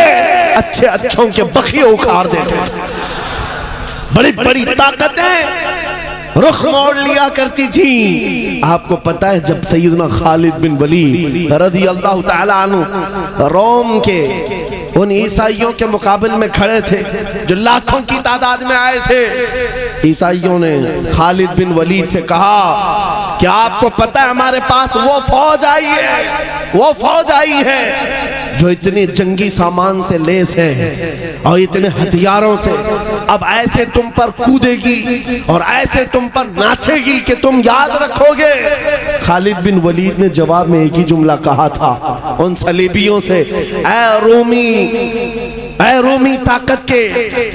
اچھے اچھوں کے بخیے اکھاڑ دیتے تھے۔ بڑی بڑی طاقتیں رخ موڑ لیا کرتی تھی۔ آپ کو پتا ہے جب سیدنا خالد بن ولید رضی اللہ تعالیٰ عنہ روم کے ان عیسائیوں کے مقابل میں کھڑے تھے جو لاکھوں کی تعداد میں آئے تھے، عیسائیوں نے خالد بن ولید سے کہا کہ آپ کو پتا ہے ہمارے پاس وہ فوج آئی ہے جو اتنے جنگی سامان سے لیس ہے اور اتنے ہتھیاروں سے، اب ایسے تم پر کودے گی اور ایسے تم پر ناچے گی کہ تم یاد رکھو گے۔ خالد بن ولید نے جواب میں ایک ہی جملہ کہا تھا ان صلیبیوں سے، اے رومی طاقت کے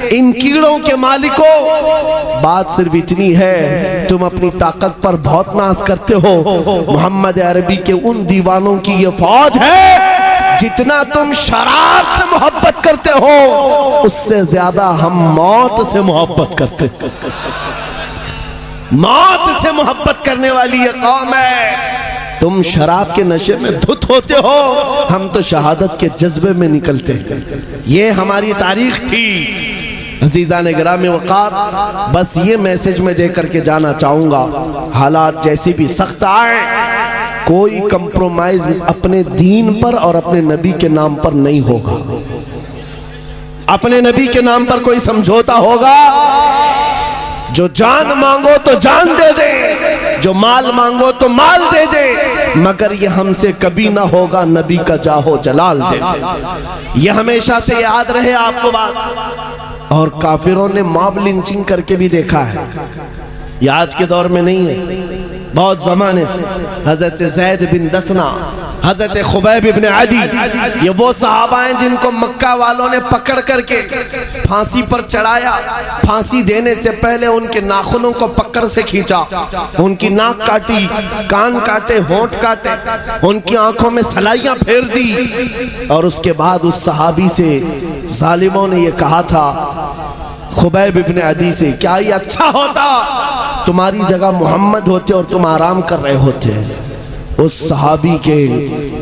ان کیڑوں کے مالکوں، بات صرف اتنی ہے تم اپنی طاقت پر بہت ناز کرتے ہو، محمد عربی کے ان دیوانوں کی یہ فوج ہے، جتنا تم شراب سے محبت کرتے ہو اس سے زیادہ ہم موت سے محبت کرتے ہیں۔ موت سے محبت کرنے والی یہ قوم ہے۔ تم شراب کے نشے میں دھت ہوتے ہو، ہم تو شہادت کے جذبے میں نکلتے ہیں۔ یہ ہماری تاریخ تھی۔ عزیزان گرامی وقار، بس یہ میسج میں دے کر کے جانا چاہوں گا، حالات جیسی بھی سخت آئیں، کوئی کمپرومائز اپنے دین پر اور اپنے نبی کے نام پر نہیں ہوگا۔ اپنے نبی کے نام پر کوئی سمجھوتا ہوگا، جو جان مانگو تو جان دے دے، جو مال مانگو تو مال دے دے، مگر یہ ہم سے کبھی نہ ہوگا نبی کا جاہو جلال دے دے۔ یہ ہمیشہ سے یاد رہے آپ کو بات۔ اور کافروں نے ماب لنچنگ کر کے بھی دیکھا ہے، یہ آج کے دور میں نہیں ہے، بہت زمانے سے۔ حضرت زید بن دثنہ، حضرت خبیب بن عدی، یہ وہ صحابہ ہیں جن کو مکہ والوں نے پکڑ کر کے پھانسی پر چڑھایا۔ پھانسی دینے سے پہلے ان کے ناخنوں کو پکڑ سے کھینچا، ان کی ناک کاٹی، کان کاٹے، ہونٹ کاٹے، ان کی آنکھوں میں سلائیاں پھیر دی، اور اس کے بعد اس صحابی سے ظالموں نے یہ کہا تھا خبیب ابن عدی سے، کیا یہ اچھا ہوتا تمہاری جگہ محمد ہوتے اور تم آرام کر رہے ہوتے۔ اس صحابی کے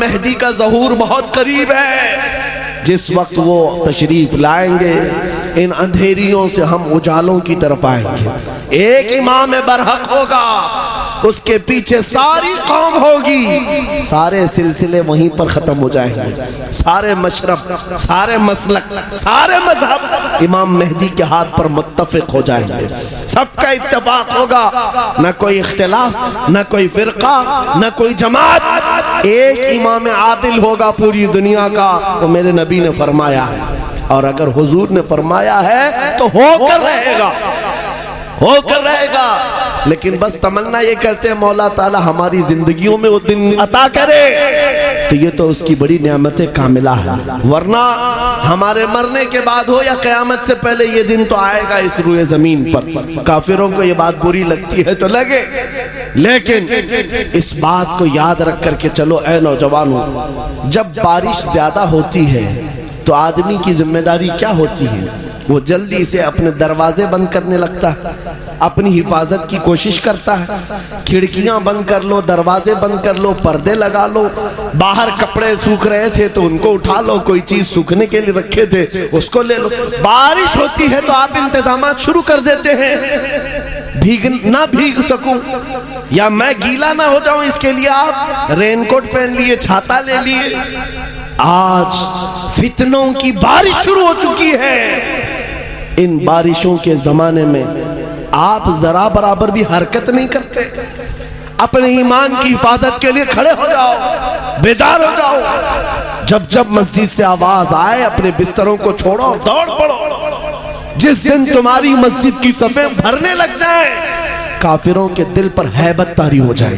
مہدی کا ظہور بہت قریب ہے. جس وقت وہ تشریف لائیں گے ان اندھیریوں سے ہم اجالوں کی طرف آئیں گے. ایک امام برحق ہوگا, اس کے پیچھے ساری قوم ہوگی, سارے سلسلے وہیں پر ختم ہو جائیں گے. سارے مشرب, سارے مسلک, سارے مذہب امام مہدی کے ہاتھ پر متفق ہو جائیں گے. سب کا اتفاق ہوگا, نہ کوئی اختلاف, نہ کوئی فرقہ, نہ کوئی جماعت. ایک امام عادل ہوگا پوری دنیا کا, وہ میرے نبی نے فرمایا ہے. اور اگر حضور نے فرمایا ہے تو ہو کر رہے گا, ہو کر رہے گا. لیکن بس تمنا یہ کرتے ہیں مولا تعالی ہماری زندگیوں میں وہ دن عطا کرے, تو یہ تو اس کی بڑی نعمت کاملہ ہے. ورنہ ہمارے مرنے کے بعد ہو یا قیامت سے پہلے یہ دن تو آئے گا اس روئے زمین پر. کافروں کو یہ بات بری لگتی ہے تو لگے, لیکن اس بات کو یاد رکھ کر کے چلو اے نوجوانوں, جب بارش زیادہ ہوتی ہے تو آدمی کی ذمہ داری کیا ہوتی ہے؟ وہ جلدی سے اپنے دروازے بند کرنے لگتا ہے, اپنی حفاظت کی کوشش کرتا ہے. کھڑکیاں بند کر لو, دروازے بند کر لو, پردے لگا لو. باہر کپڑے سوکھ رہے تھے تو ان کو اٹھا لو, کوئی چیز سوکھنے کے لیے رکھے تھے اس کو لے لو. بارش ہوتی ہے تو آپ انتظامات شروع کر دیتے ہیں, نہ بھیگ سکوں یا میں گیلا نہ ہو جاؤں اس کے لیے آپ رین کوٹ پہن لیے, چھاتا لے لیے. آج فتنوں کی بارش شروع ہو چکی ہے. ان بارشوں کے زمانے میں آپ ذرا برابر بھی حرکت نہیں کرتے. اپنے ایمان کی حفاظت کے لیے کھڑے ہو جاؤ, بیدار ہو جاؤ. جب جب مسجد سے آواز آئے اپنے بستروں کو چھوڑو, دوڑ پڑو. جس دن تمہاری مسجد کی صفیں بھرنے لگ جائیں, کافروں کے دل پر ہیبت طاری ہو جائے,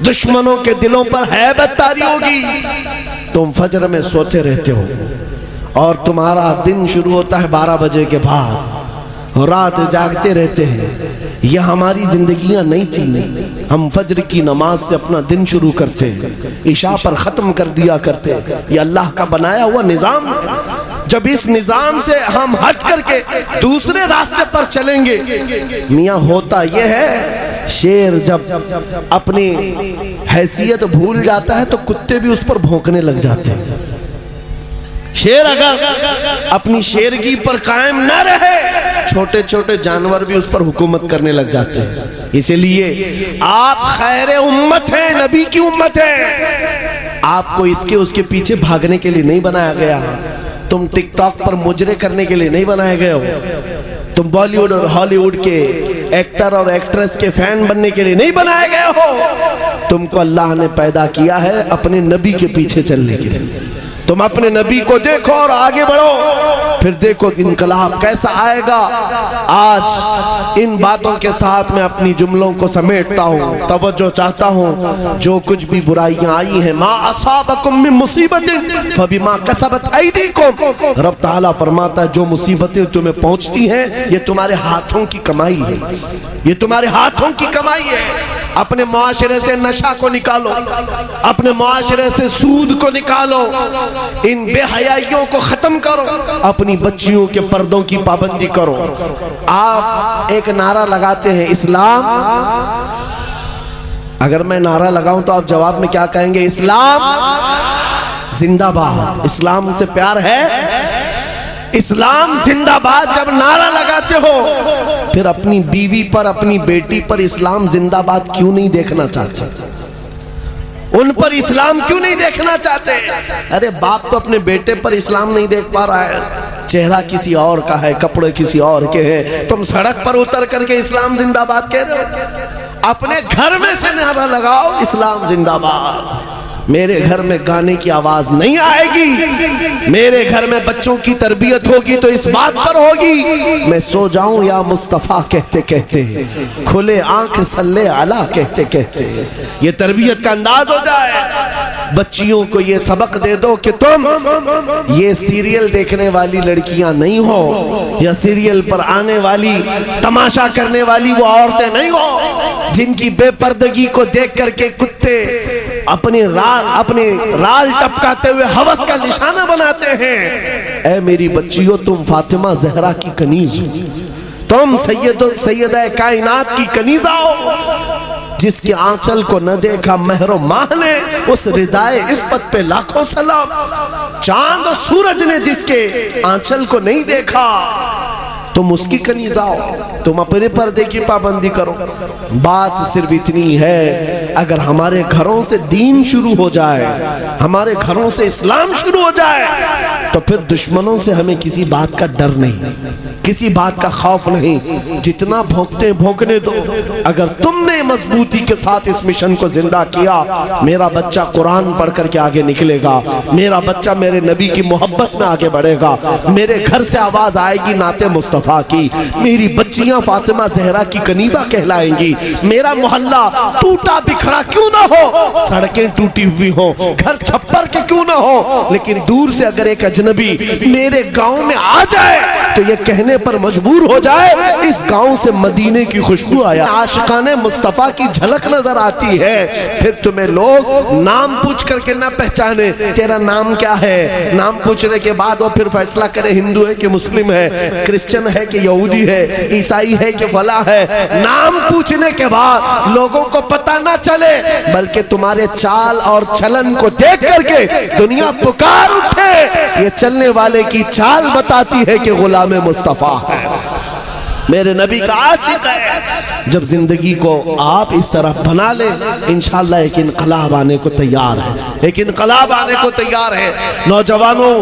دشمنوں کے دلوں پر ہیبت طاری ہوگی. تم فجر میں سوتے رہتے ہو اور تمہارا دن شروع ہوتا ہے 12 بجے کے بعد, رات جاگتے رہتے ہیں. یہ ہماری زندگیاں نہیں تھیں. ہم فجر کی نماز سے اپنا دن شروع کرتے, عشاء پر ختم کر دیا کرتے. یہ اللہ کا بنایا ہوا نظام ہے. جب اس نظام سے ہم ہٹ کر کے دوسرے راستے پر چلیں گے, میاں ہوتا یہ ہے شیر جب اپنی حیثیت بھول جاتا ہے تو کتے بھی اس پر بھونکنے لگ جاتے ہیں. شیر اگر اپنی شیرگی پر قائم نہ رہے, چھوٹے چھوٹے جانور بھی اس پر حکومت کرنے لگ جاتے ہیں. اسی لیے آپ خیر امت ہیں, نبی کی امت ہیں. آپ کو اس کے پیچھے بھاگنے کے لیے نہیں بنایا گیا. تم ٹک ٹاک پر مجرے کرنے کے لیے نہیں بنائے گئے ہو. تم بالی ووڈ اور ہالی ووڈ کے ایکٹر اور ایکٹریس کے فین بننے کے لیے نہیں بنائے گئے ہو. تم کو اللہ نے پیدا کیا ہے اپنے نبی کے پیچھے چلنے کے لیے. تم اپنے نبی کو دیکھو اور آگے بڑھو, پھر دیکھو انقلاب کیسا آئے گا. آج ان باتوں کے ساتھ میں اپنی جملوں کو سمیٹتا ہوں, توجہ چاہتا ہوں. جو کچھ بھی برائیاں آئی ہیں, ما اصابکم من مصیبت فبما کسبت ایدیکم, رب تعالیٰ فرماتا ہے جو مصیبتیں تمہیں پہنچتی ہیں یہ تمہارے ہاتھوں کی کمائی ہے, یہ تمہارے ہاتھوں کی کمائی ہے. اپنے معاشرے سے نشہ کو نکالو, اپنے معاشرے سے سود کو نکالو, ان بے حیائیوں کو ختم کرو, اپنی بچیوں کے پردوں کی پابندی کرو. آپ ایک نعرہ لگاتے ہیں اسلام, اگر میں نعرہ لگاؤں تو آپ جواب میں کیا کہیں گے؟ اسلام زندہ باد. اسلام سے پیار ہے, اسلام زندہ باد. جب نعرہ لگاتے ہو پھر اپنی بیوی پر, اپنی بیٹی پر اسلام زندہ باد کیوں نہیں دیکھنا چاہتے؟ ان پر اسلام کیوں نہیں دیکھنا چاہتے؟ ارے باپ تو اپنے بیٹے پر اسلام نہیں دیکھ پا رہا ہے, چہرہ کسی اور کا ہے, کپڑے کسی اور کے ہیں, تم سڑک پر اتر کر کے اسلام زندہ باد کہہ رہے ہو. اپنے گھر میں سے نعرہ لگاؤ اسلام زندہ باد. میرے گھر میں گانے کی آواز نہیں آئے گی, میرے گھر میں بچوں کی تربیت ہوگی تو اس بات پر ہوگی میں سو جاؤں یا مصطفیٰ کہتے کہتے, کھلے آنکھ صلی علی کہتے کہتے. یہ تربیت کا انداز ہو جائے. بچیوں کو یہ سبق دے دو کہ تم یہ سیریل دیکھنے والی لڑکیاں نہیں ہو, یا سیریل پر آنے والی تماشا کرنے والی وہ عورتیں نہیں ہو جن کی بے پردگی کو دیکھ کر کے کتے اپنے رال ٹپکاتے ہوئے ہوس کا نشانہ بناتے ہیں. اے میری بچیوں, تم فاطمہ زہرا کی کنیز ہو, تم سیدہ کائنات کی کنیزہ ہو. جس کے آنچل کو نہ دیکھا مہر و ماہ نے، اس ردائے عفت پہ لاکھوں سلام۔ چاند و سورج نے جس کے آنچل کو نہیں دیکھا، تم اس کی کنیز آؤ، تم اپنے پردے کی پابندی کرو۔ بات صرف اتنی ہے، اگر ہمارے گھروں سے دین شروع ہو جائے، ہمارے گھروں سے اسلام شروع ہو جائے، تو پھر دشمنوں سے ہمیں کسی بات کا ڈر نہیں، کسی بات کا خوف نہیں۔ جتنا بھونکتے بھونکنے دو، اگر تم نے مضبوطی کے ساتھ اس مشن کو زندہ کیا، میرا بچہ قرآن پڑھ کر کے آگے نکلے گا، میرا بچہ میرے نبی کی محبت میں آگے بڑھے گا، میرے گھر سے آواز آئے گی نعت مصطفیٰ کی، میری بچیاں فاطمہ زہرا کی کنیزہ کہلائیں گی، میرا محلہ ٹوٹا بکھرا کیوں نہ ہو، سڑکیں ٹوٹی ہوئی ہوں، گھر چھپر کے کیوں نہ ہو، لیکن دور سے اگر ایک اجنبی میرے گاؤں میں آ جائے تو یہ کہنے پر مجبور ہو جائے اس گاؤں سے مدینے کی خوشبو آیا، عاشقان مصطفیٰ کی جھلک نظر آتی ہے۔ پھر تمہیں لوگ نام پوچھ کر کے نہ پہچانے، تیرا نام کیا ہے، نام پوچھنے کے بعد وہ پھر فیصلہ کرے ہندو ہے کہ مسلم ہے، کرسچن ہے کہ یہودی ہے، عیسائی ہے کہ فلاں ہے۔ نام پوچھنے کے بعد لوگوں کو پتہ نہ چلے، بلکہ تمہارے چال اور چلن کو دیکھ کر کے دنیا پکار اٹھے، یہ چلنے والے کی چال بتاتی ہے کہ غلام مصطفیٰ ہے، میرے نبی کا عاشق ہے۔ جب زندگی کو آپ اس طرح بنا لیں، انشاءاللہ ایک انقلاب آنے کو تیار ہے، ایک انقلاب آنے کو تیار ہے۔ نوجوانوں،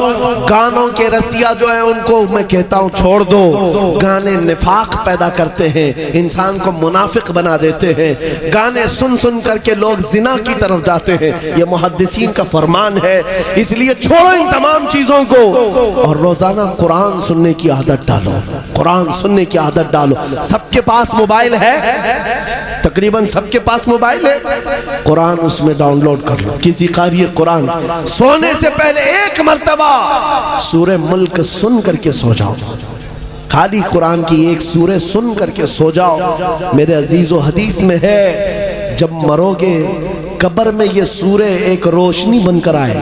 گانوں کے رسیا جو ہیں ان کو میں کہتا ہوں چھوڑ دو، گانے نفاق پیدا کرتے ہیں، انسان کو منافق بنا دیتے ہیں، گانے سن سن کر کے لوگ زنا کی طرف جاتے ہیں، یہ محدثین کا فرمان ہے۔ اس لیے چھوڑو ان تمام چیزوں کو اور روزانہ قرآن سننے کی عادت ڈالو، قرآن سننے کی عادت ڈالو۔ سب کے پاس موبائل ہے، تقریباً سب کے پاس موبائل ہے، قرآن اس میں ڈاؤن لوڈ کر لو۔ کسی قاری قرآن سونے سے پہلے ایک مرتبہ سورہ ملک سن کر کے سو جاؤ، خالی قرآن کی ایک سورہ سن کر کے سو جاؤ۔ میرے عزیزو، حدیث میں ہے جب مرو گے قبر میں یہ سورہ ایک روشنی بن کر آئے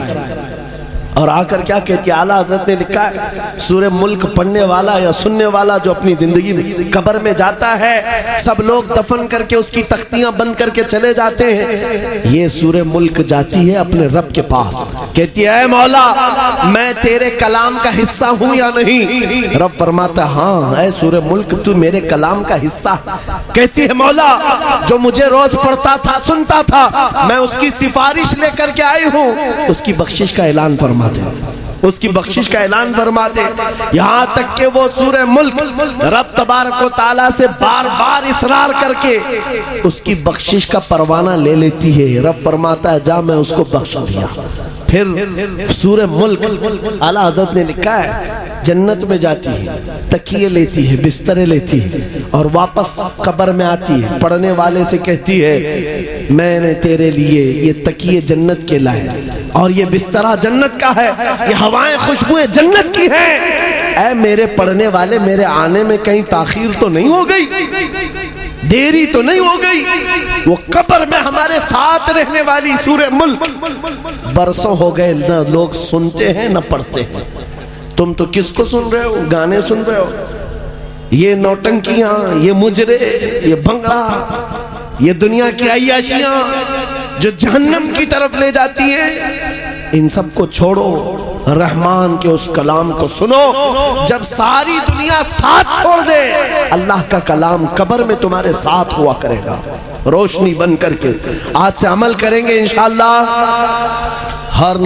اور آ کر کیا کہتی ہے، اعلیٰ حضرت نے لکھا ہے سورہ ملک پڑھنے والا یا سننے والا جو اپنی زندگی میں قبر میں جاتا ہے، سب لوگ دفن کر کے اس کی تختیاں بند کر کے چلے جاتے ہیں، یہ سورہ ملک جاتی ہے اپنے رب کے پاس، کہتی ہے اے مولا میں تیرے کلام کا حصہ ہوں یا نہیں؟ رب فرماتا ہے ہاں اے سورہ ملک تو میرے کلام کا حصہ۔ کہتی ہے مولا جو مجھے روز پڑھتا تھا سنتا تھا میں اس کی سفارش لے کر کے آئی ہوں، اس کی بخشش کا اعلان فرما دے، اس کی بخشش کا اعلان فرما دے۔ یہاں تک کہ وہ سورہ ملک رب تبارک و تعالیٰ سے بار بار اصرار کر کے اس کی بخشش کا پروانہ لے لیتی ہے، رب فرماتا ہے جا میں اس کو بخش دیا۔ پھر سورہ ملک اعلیٰ حضرت نے لکھا ہے جنت میں جاتی ہے، تکیے لیتی ہے، بسترے لیتی ہے اور واپس قبر میں آتی ہے، پڑھنے والے سے کہتی ہے میں نے تیرے لیے یہ تکیے جنت کے لائے اور یہ بسترہ جنت کا ہے، یہ ہوائیں خوشبوئیں جنت کی ہیں، اے میرے پڑھنے والے میرے آنے میں کہیں تاخیر تو نہیں ہو گئی، دیری تو نہیں ہو گئی؟ وہ قبر میں ہمارے ساتھ رہنے والی سورہ ملک برسوں ہو گئے نہ لوگ سنتے ہیں نہ پڑھتے ہیں۔ تم تو کس کو سن رہے ہو؟ گانے سن رہے ہو، یہ نوٹنکیاں، یہ مجرے، یہ بھنگڑا، یہ دنیا کی عیاشیاں جو جہنم کی طرف لے جاتی ہیں، ان سب کو چھوڑو، رحمان کے اس کلام کو سنو۔ جب ساری دنیا ساتھ چھوڑ دے اللہ کا کلام قبر میں تمہارے ساتھ ہوا کرے گا روشنی بن کر کے۔ آج سے عمل کریں گے انشاءاللہ۔ ہر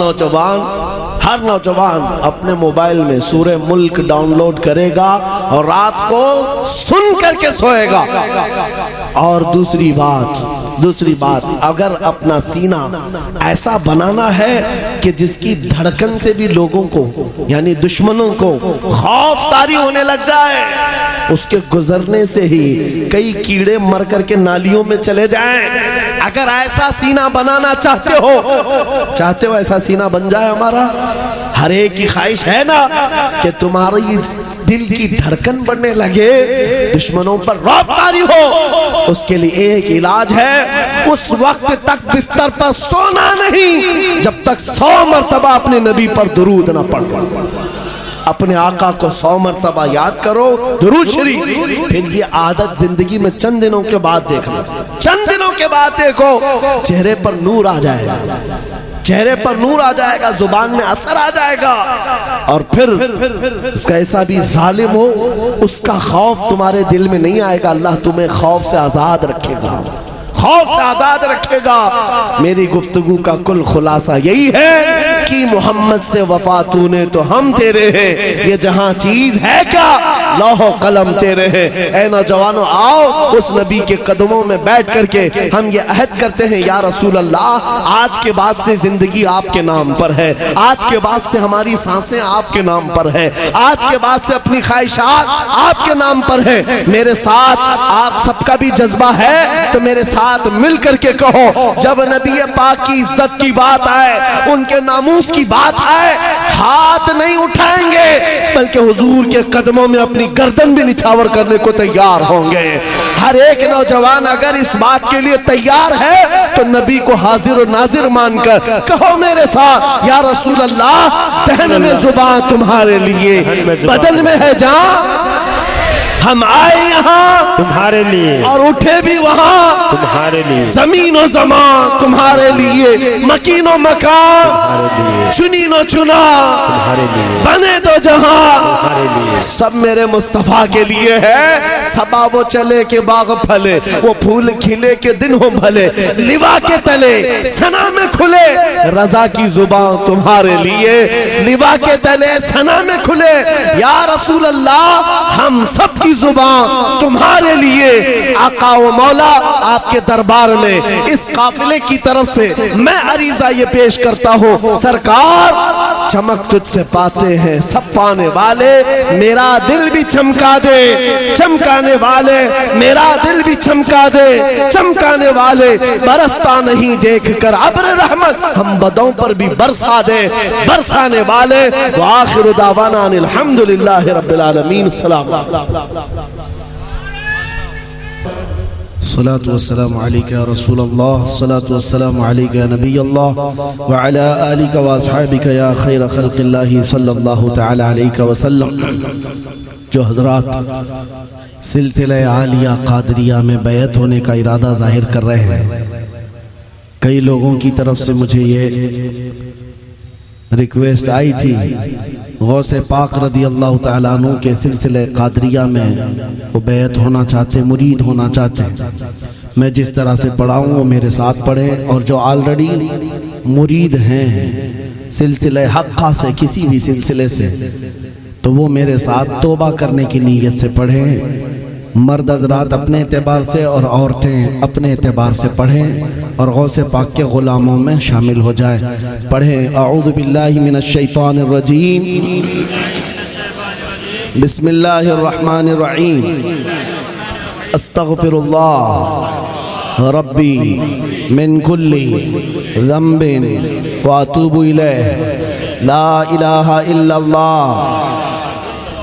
نوجوان اپنے موبائل میں سورہ ملک ڈاؤن لوڈ کرے گا اور رات کو سن کر کے سوئے گا۔ اور دوسری بات اگر اپنا سینہ ایسا بنانا ہے کہ جس کی دھڑکن سے بھی لوگوں کو یعنی دشمنوں کو خوف طاری ہونے لگ جائے، اس کے گزرنے سے ہی کئی کیڑے مر کر کے نالیوں میں چلے جائیں، اگر ایسا سینہ بنانا چاہتے ہو ایسا سینہ بن جائے ہمارا، ہر ایک کی خواہش ہے نا کہ تمہاری دل کی دھڑکن بڑھنے لگے، دشمنوں پر رعب طاری ہو، اس کے لیے ایک علاج ہے، اس وقت تک بستر پر سونا نہیں جب تک 100 مرتبہ اپنے نبی پر درود نہ پڑھو۔ اپنے آقا کو 100 مرتبہ یاد کرو، درود شریف۔ پھر یہ عادت زندگی میں چند دنوں کے بعد دیکھنا، چند دنوں کے کے بعد دیکھو چہرے پر نور آ جائے گا، چہرے پر نور آ جائے گا، زبان میں اثر آ جائے گا، اور پھر کیسا بھی ظالم ہو اس کا خوف تمہارے دل میں نہیں آئے گا۔ اللہ تمہیں خوف سے آزاد رکھے گا، خوف سے آزاد رکھے گا۔ میری گفتگو کا کل خلاصہ یہی ہے کہ محمد سے وفا تو نے تو ہم تیرے ہیں، یہ جہاں چیز ہے کیا لوح و قلم تیرے ہیں۔ اے نوجوانوں آؤ اس نبی کے قدموں میں بیٹھ کر کے ہم یہ عہد کرتے ہیں، یا رسول اللہ آج کے بعد سے زندگی آپ کے نام پر ہے، آج کے بعد سے ہماری سانسیں آپ کے نام پر ہے، آج کے بعد سے اپنی خواہشات آپ کے نام پر ہے۔ میرے ساتھ آپ سب کا بھی جذبہ ہے تو میرے ساتھ مل کر کے کہو، جب نبی پاک کی عزت کی بات آئے، ان کے ناموس کی بات آئے، ہاتھ نہیں اٹھائیں گے بلکہ حضور کے قدموں میں اپنی گردن بھی نچھاور کرنے کو تیار ہوں گے۔ ہر ایک نوجوان اگر اس بات کے لیے تیار ہے تو نبی کو حاضر و ناظر مان کر کہو میرے ساتھ، یا رسول اللہ دہن میں زبان تمہارے لیے، بدن میں ہے جان، ہم آئے یہاں تمہارے لیے اور اٹھے بھی وہاں تمہارے لیے، زمین و زمان تمہارے لیے، مکین و مکان چنین و چنا تمہارے لیے، بنے دو جہاں تمہارے لیے، سب میرے مصطفیٰ کے لیے ہے۔ صبا وہ چلے کہ باغ پھلے، وہ پھول کھلے کہ دن ہو بھلے، لوا کے تلے سنا میں کھلے، رضا کی زبان تمہارے لیے، لوا کے تلے سنا میں کھلے، یا رسول اللہ ہم سب کی زبان تمہارے لیے۔ آقا و مولا آپ کے دربار میں اس قافلے کی طرف سے میں عریضہ یہ پیش کرتا ہوں، سرکار چمک تجھ سے پاتے ہیں سب پانے والے، میرا دل بھی چمکا دے، چمکانے والے میرا دل بھی چمکا دے، چمکانے والے برستا نہیں دیکھ کر ابر رحمت، ہم بدوں پر بھی برسا دے، برسانے والے۔ وآخر دعوانا ان الحمدللہ رب العالمین۔ السلام الصلاة والسلام علیکہ یا رسول اللہ، الصلاة والسلام علیکہ یا نبی اللہ، وعلا آلک واصحابک یا خیر خلق اللہ صلی اللہ تعالی علیہ وسلم۔ جو حضرات سلسلہ عالیہ قادریہ میں بیعت ہونے کا ارادہ ظاہر کر رہے ہیں، کئی لوگوں کی طرف سے مجھے یہ ریکویسٹ آئی تھی، غوث پاک رضی اللہ تعالیٰ عنہ کے سلسلہ قادریہ میں وہ بیعت ہونا چاہتے، مرید ہونا چاہتے۔ میں جس طرح سے پڑھاؤں وہ میرے ساتھ پڑھیں، اور جو آلریڈی مرید ہیں سلسلہ حقہ سے، کسی بھی سلسلے سے، تو وہ میرے ساتھ توبہ کرنے کی نیت سے پڑھیں۔ مرد حضرات اپنے اعتبار سے اور عورتیں اپنے اعتبار سے پڑھیں اور غوث پاک کے غلاموں میں شامل ہو جائیں۔ پڑھیں اعوذ باللہ من الشیطان الرجیم، بسم اللہ الرحمن الرحیم، استغفر اللہ ربی من کل ذنب واتوب الیہ، لا الہ الا اللہ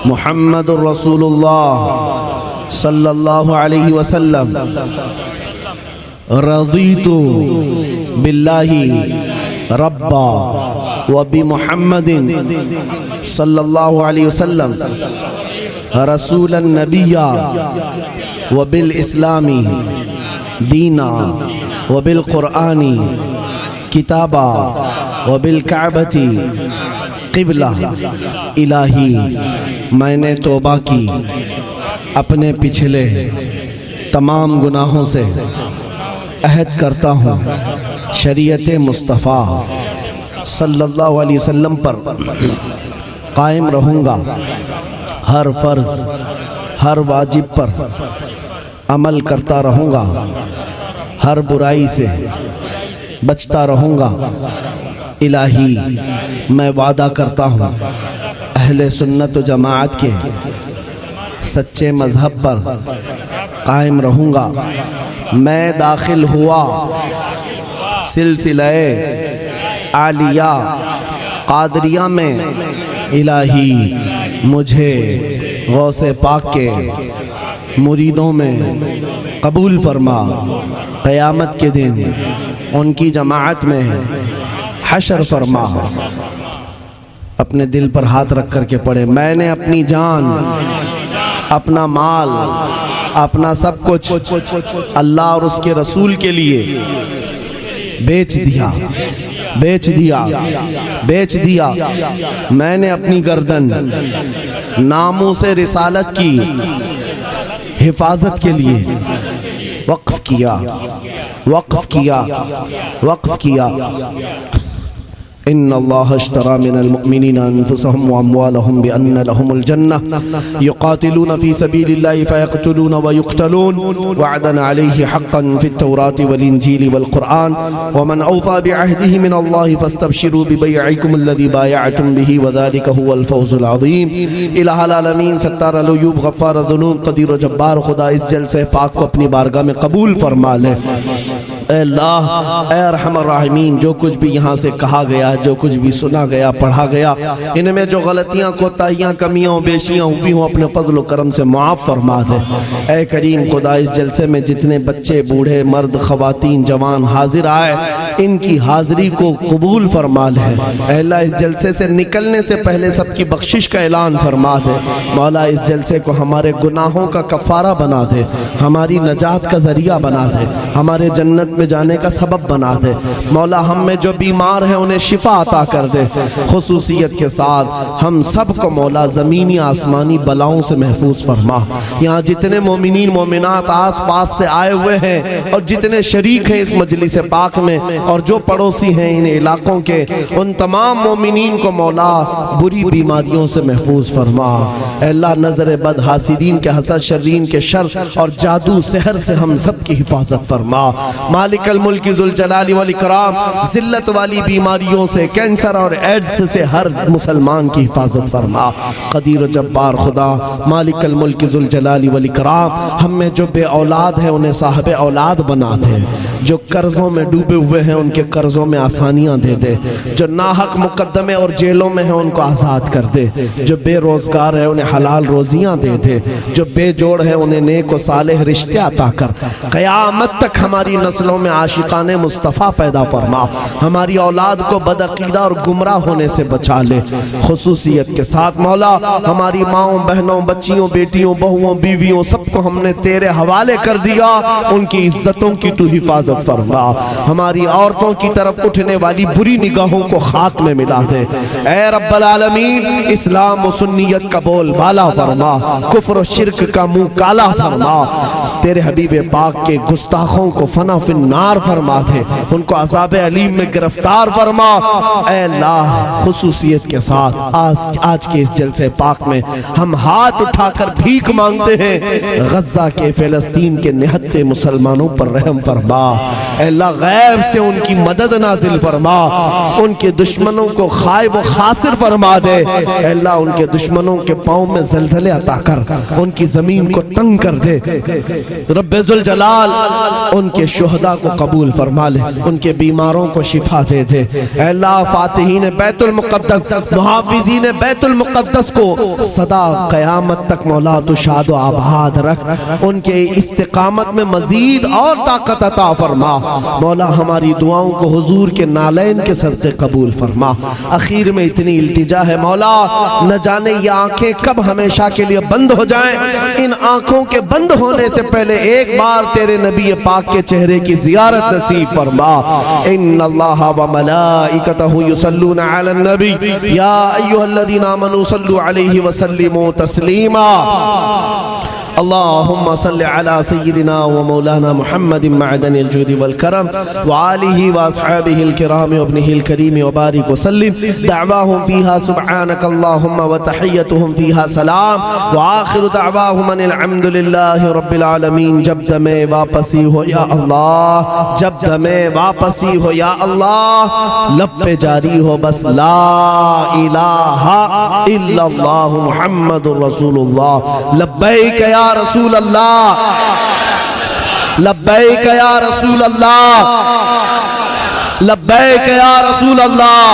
محمد رسول اللہ صلی اللہ علیہ وسلم، رضیت باللہ ربا وبمحمد صلی اللہ علیہ وسلم رسول النبی وبالاسلام دینا وبالقرآن کتابا وبالکعبۃ قبلہ۔ الہی میں نے توبہ کی اپنے پچھلے تمام گناہوں سے، عہد کرتا ہوں شریعت مصطفیٰ صلی اللہ علیہ وسلم پر قائم رہوں گا، ہر فرض ہر واجب پر عمل کرتا رہوں گا، ہر برائی سے بچتا رہوں گا۔ الہی میں وعدہ کرتا ہوں اہل سنت و جماعت کے سچے مذہب پر قائم رہوں گا۔ میں داخل ہوا سلسلہ عالیہ قادریہ میں، الہی مجھے غوث پاک کے مریدوں میں قبول فرما، قیامت کے دن ان کی جماعت میں حشر فرما۔ اپنے دل پر ہاتھ رکھ کر کے پڑھے، میں نے اپنی جان اپنا مال، اپنا سب کچھ اللہ اور اس کے رسول کے لیے بیچ دیا، بیچ دیا، بیچ دیا۔ میں نے اپنی گردن ناموس رسالت کی حفاظت کے لیے وقف کیا، وقف کیا، وقف کیا۔ ان اللہ اشترى من المؤمنین انفسهم واموالهم بان لهم الجنة يقاتلون في سبيل الله فيقتلون ويقتلون وعدا عليه حقا في التوراة والانجيل والقرآن ومن اوفى بعهده من الله فاستبشروا ببيعكم الذي بايعتم به وذلك هو الفوز العظيم۔ الہ العالمین، ستار العیوب، غفار الذنوب، قدیر و جبار خدا اس جلسے پاک کو اپنی بارگاہ میں قبول فرما لے۔ اے اللہ، اے ارحم الراحمین، جو کچھ بھی یہاں سے کہا گیا، جو کچھ بھی سنا گیا، پڑھا گیا، ان میں جو غلطیاں، کوتاہیاں، کمیاں، بیشیاں ہوئی ہوں، اپنے فضل و کرم سے معاف فرما دے۔ اے کریم خدا، اس جلسے میں جتنے بچے، بوڑھے، مرد، خواتین، جوان حاضر آئے، ان کی حاضری کو قبول فرما لے۔ اے اللہ، اس جلسے سے نکلنے سے پہلے سب کی بخشش کا اعلان فرما دے۔ مولا، اس جلسے کو ہمارے گناہوں کا کفارہ بنا دے، ہماری نجات کا ذریعہ بنا دے، ہمارے جنت میں جانے کا سبب بنا دے۔ مولا، ہم میں جو بیمار ہیں انہیں شفا عطا کر دے۔ خصوصیت کے ساتھ ہم سب کو مولا زمینی آسمانی بلاؤں سے محفوظ فرما۔ یہاں جتنے مومنین مومنات آس پاس سے آئے ہوئے ہیں اور جتنے شریک ہیں اس مجلس پاک میں اور جو پڑوسی ہیں ان علاقوں کے، ان تمام مومنین کو مولا بری بیماریوں سے محفوظ فرما۔ اے اللہ، نظر بد، حاسدین کے حسد، شرین کے شر اور جادو سحر سے ہم سب کی حفاظت فرما۔ مالک الملک ذوالجلال والاکرام، ذلت والی بیماریوں سے، کینسر اور ایڈز سے ہر مسلمان کی حفاظت فرما۔ قدیر و جبار خدا، مالک الملک ذوالجلال والاکرام، ہم میں جو بے اولاد ہیں انہیں صاحب اولاد بنا دے، جو قرضوں میں ڈوبے ہوئے ہیں ان کے قرضوں میں آسانیاں دے دے، جو ناحق مقدمے اور جیلوں میں ہیں ان کو آزاد کر دے، جو بے روزگار ہے انہیں حلال روزیاں دے دے، جو بے جوڑ ہے انہیں نیک و صالح رشتے عطا کر۔ قیامت تک ہماری نسلوں میں عاشقان مصطفیٰ پیدا فرما، ہماری اولاد کو بدعقیدہ اور گمراہ ہونے سے بچا لے۔ خصوصیت کے ساتھ مولا، ہماری ماؤں، بہنوں، بچیوں، بیٹیوں، بہووں، بیویوں، سب کو ہم نے تیرے حوالے کر دیا، ان کی عزتوں کی تو حفاظت فرما۔ ہماری عورتوں کی طرف اٹھنے والی بری نگاہوں کو خاک میں ملا دے۔ اے رب العالمین، اسلام و سنیت کا بول بالا فرما، کفر و شرک کا منہ کالا فرما۔ تیرے حبیب پاک کے گستاخوں کو فنا فی النار فرما دے، ان کو عذاب علیم میں گرفتار فرما۔ اے اللہ، خصوصیت کے ساتھ آج کے اس جلسے پاک میں ہم ہاتھ اٹھا کر بھیک مانگتے ہیں، غزہ کے، فلسطین کے نہتے مسلمانوں پر رحم فرما۔ اے اللہ، غیب سے ان کی مدد نازل فرما، ان کے دشمنوں کو خائب و خاسر فرما دے۔ اے اللہ، ان کے دشمنوں کے پاؤں میں زلزلے عطا کر، ان کی زمین کو تنگ کر دے۔ رب ذوالجلال ان کے شہداء کو قبول فرما لے، ان کے بیماروں کو شفا دے دے۔ اے اللہ، فاتحین بیت المقدس، محافظین بیت المقدس کو صدا قیامت تک مولا تو شاد و آباد رکھ، ان کے استقامت میں مزید اور طاقت عطا فرما۔ مولا، ہماری دعاؤں کو حضور کے نالین کے صدقے قبول فرما۔ اخیر میں اتنی التجا ہے مولا، نہ جانے یہ آنکھیں کب ہمیشہ کے لیے بند ہو جائیں، ان آنکھوں کے بند ہونے سے پہلے ایک بار تیرے نبی پاک کے چہرے کی زیارت نصیب فرما۔ ان اللہ و ملائکتہ یصلون علی النبی یا ایھا الذین آمنوا صلوا علیہ وسلموا تسلیما۔ اللہم صل علی سیدنا و مولانا محمد معدن الجود والکرم وآلہ واصحابہ الکرام وابنہ الکریم وبارک وسلم۔ دعواہم فیہا سبحانک اللہم وتحیتہم فیہا سلام وآخر دعواہم ان الحمد للہ رب العالمین۔ جب دمیں واپسی ہو یا اللہ، جب دمیں واپسی ہو یا اللہ، لب پہ جاری ہو بس لا الہ الا اللہ محمد رسول اللہ۔ لبیک یا رسول اللہ، لبیک یا رسول اللہ، لبیک یا رسول اللہ۔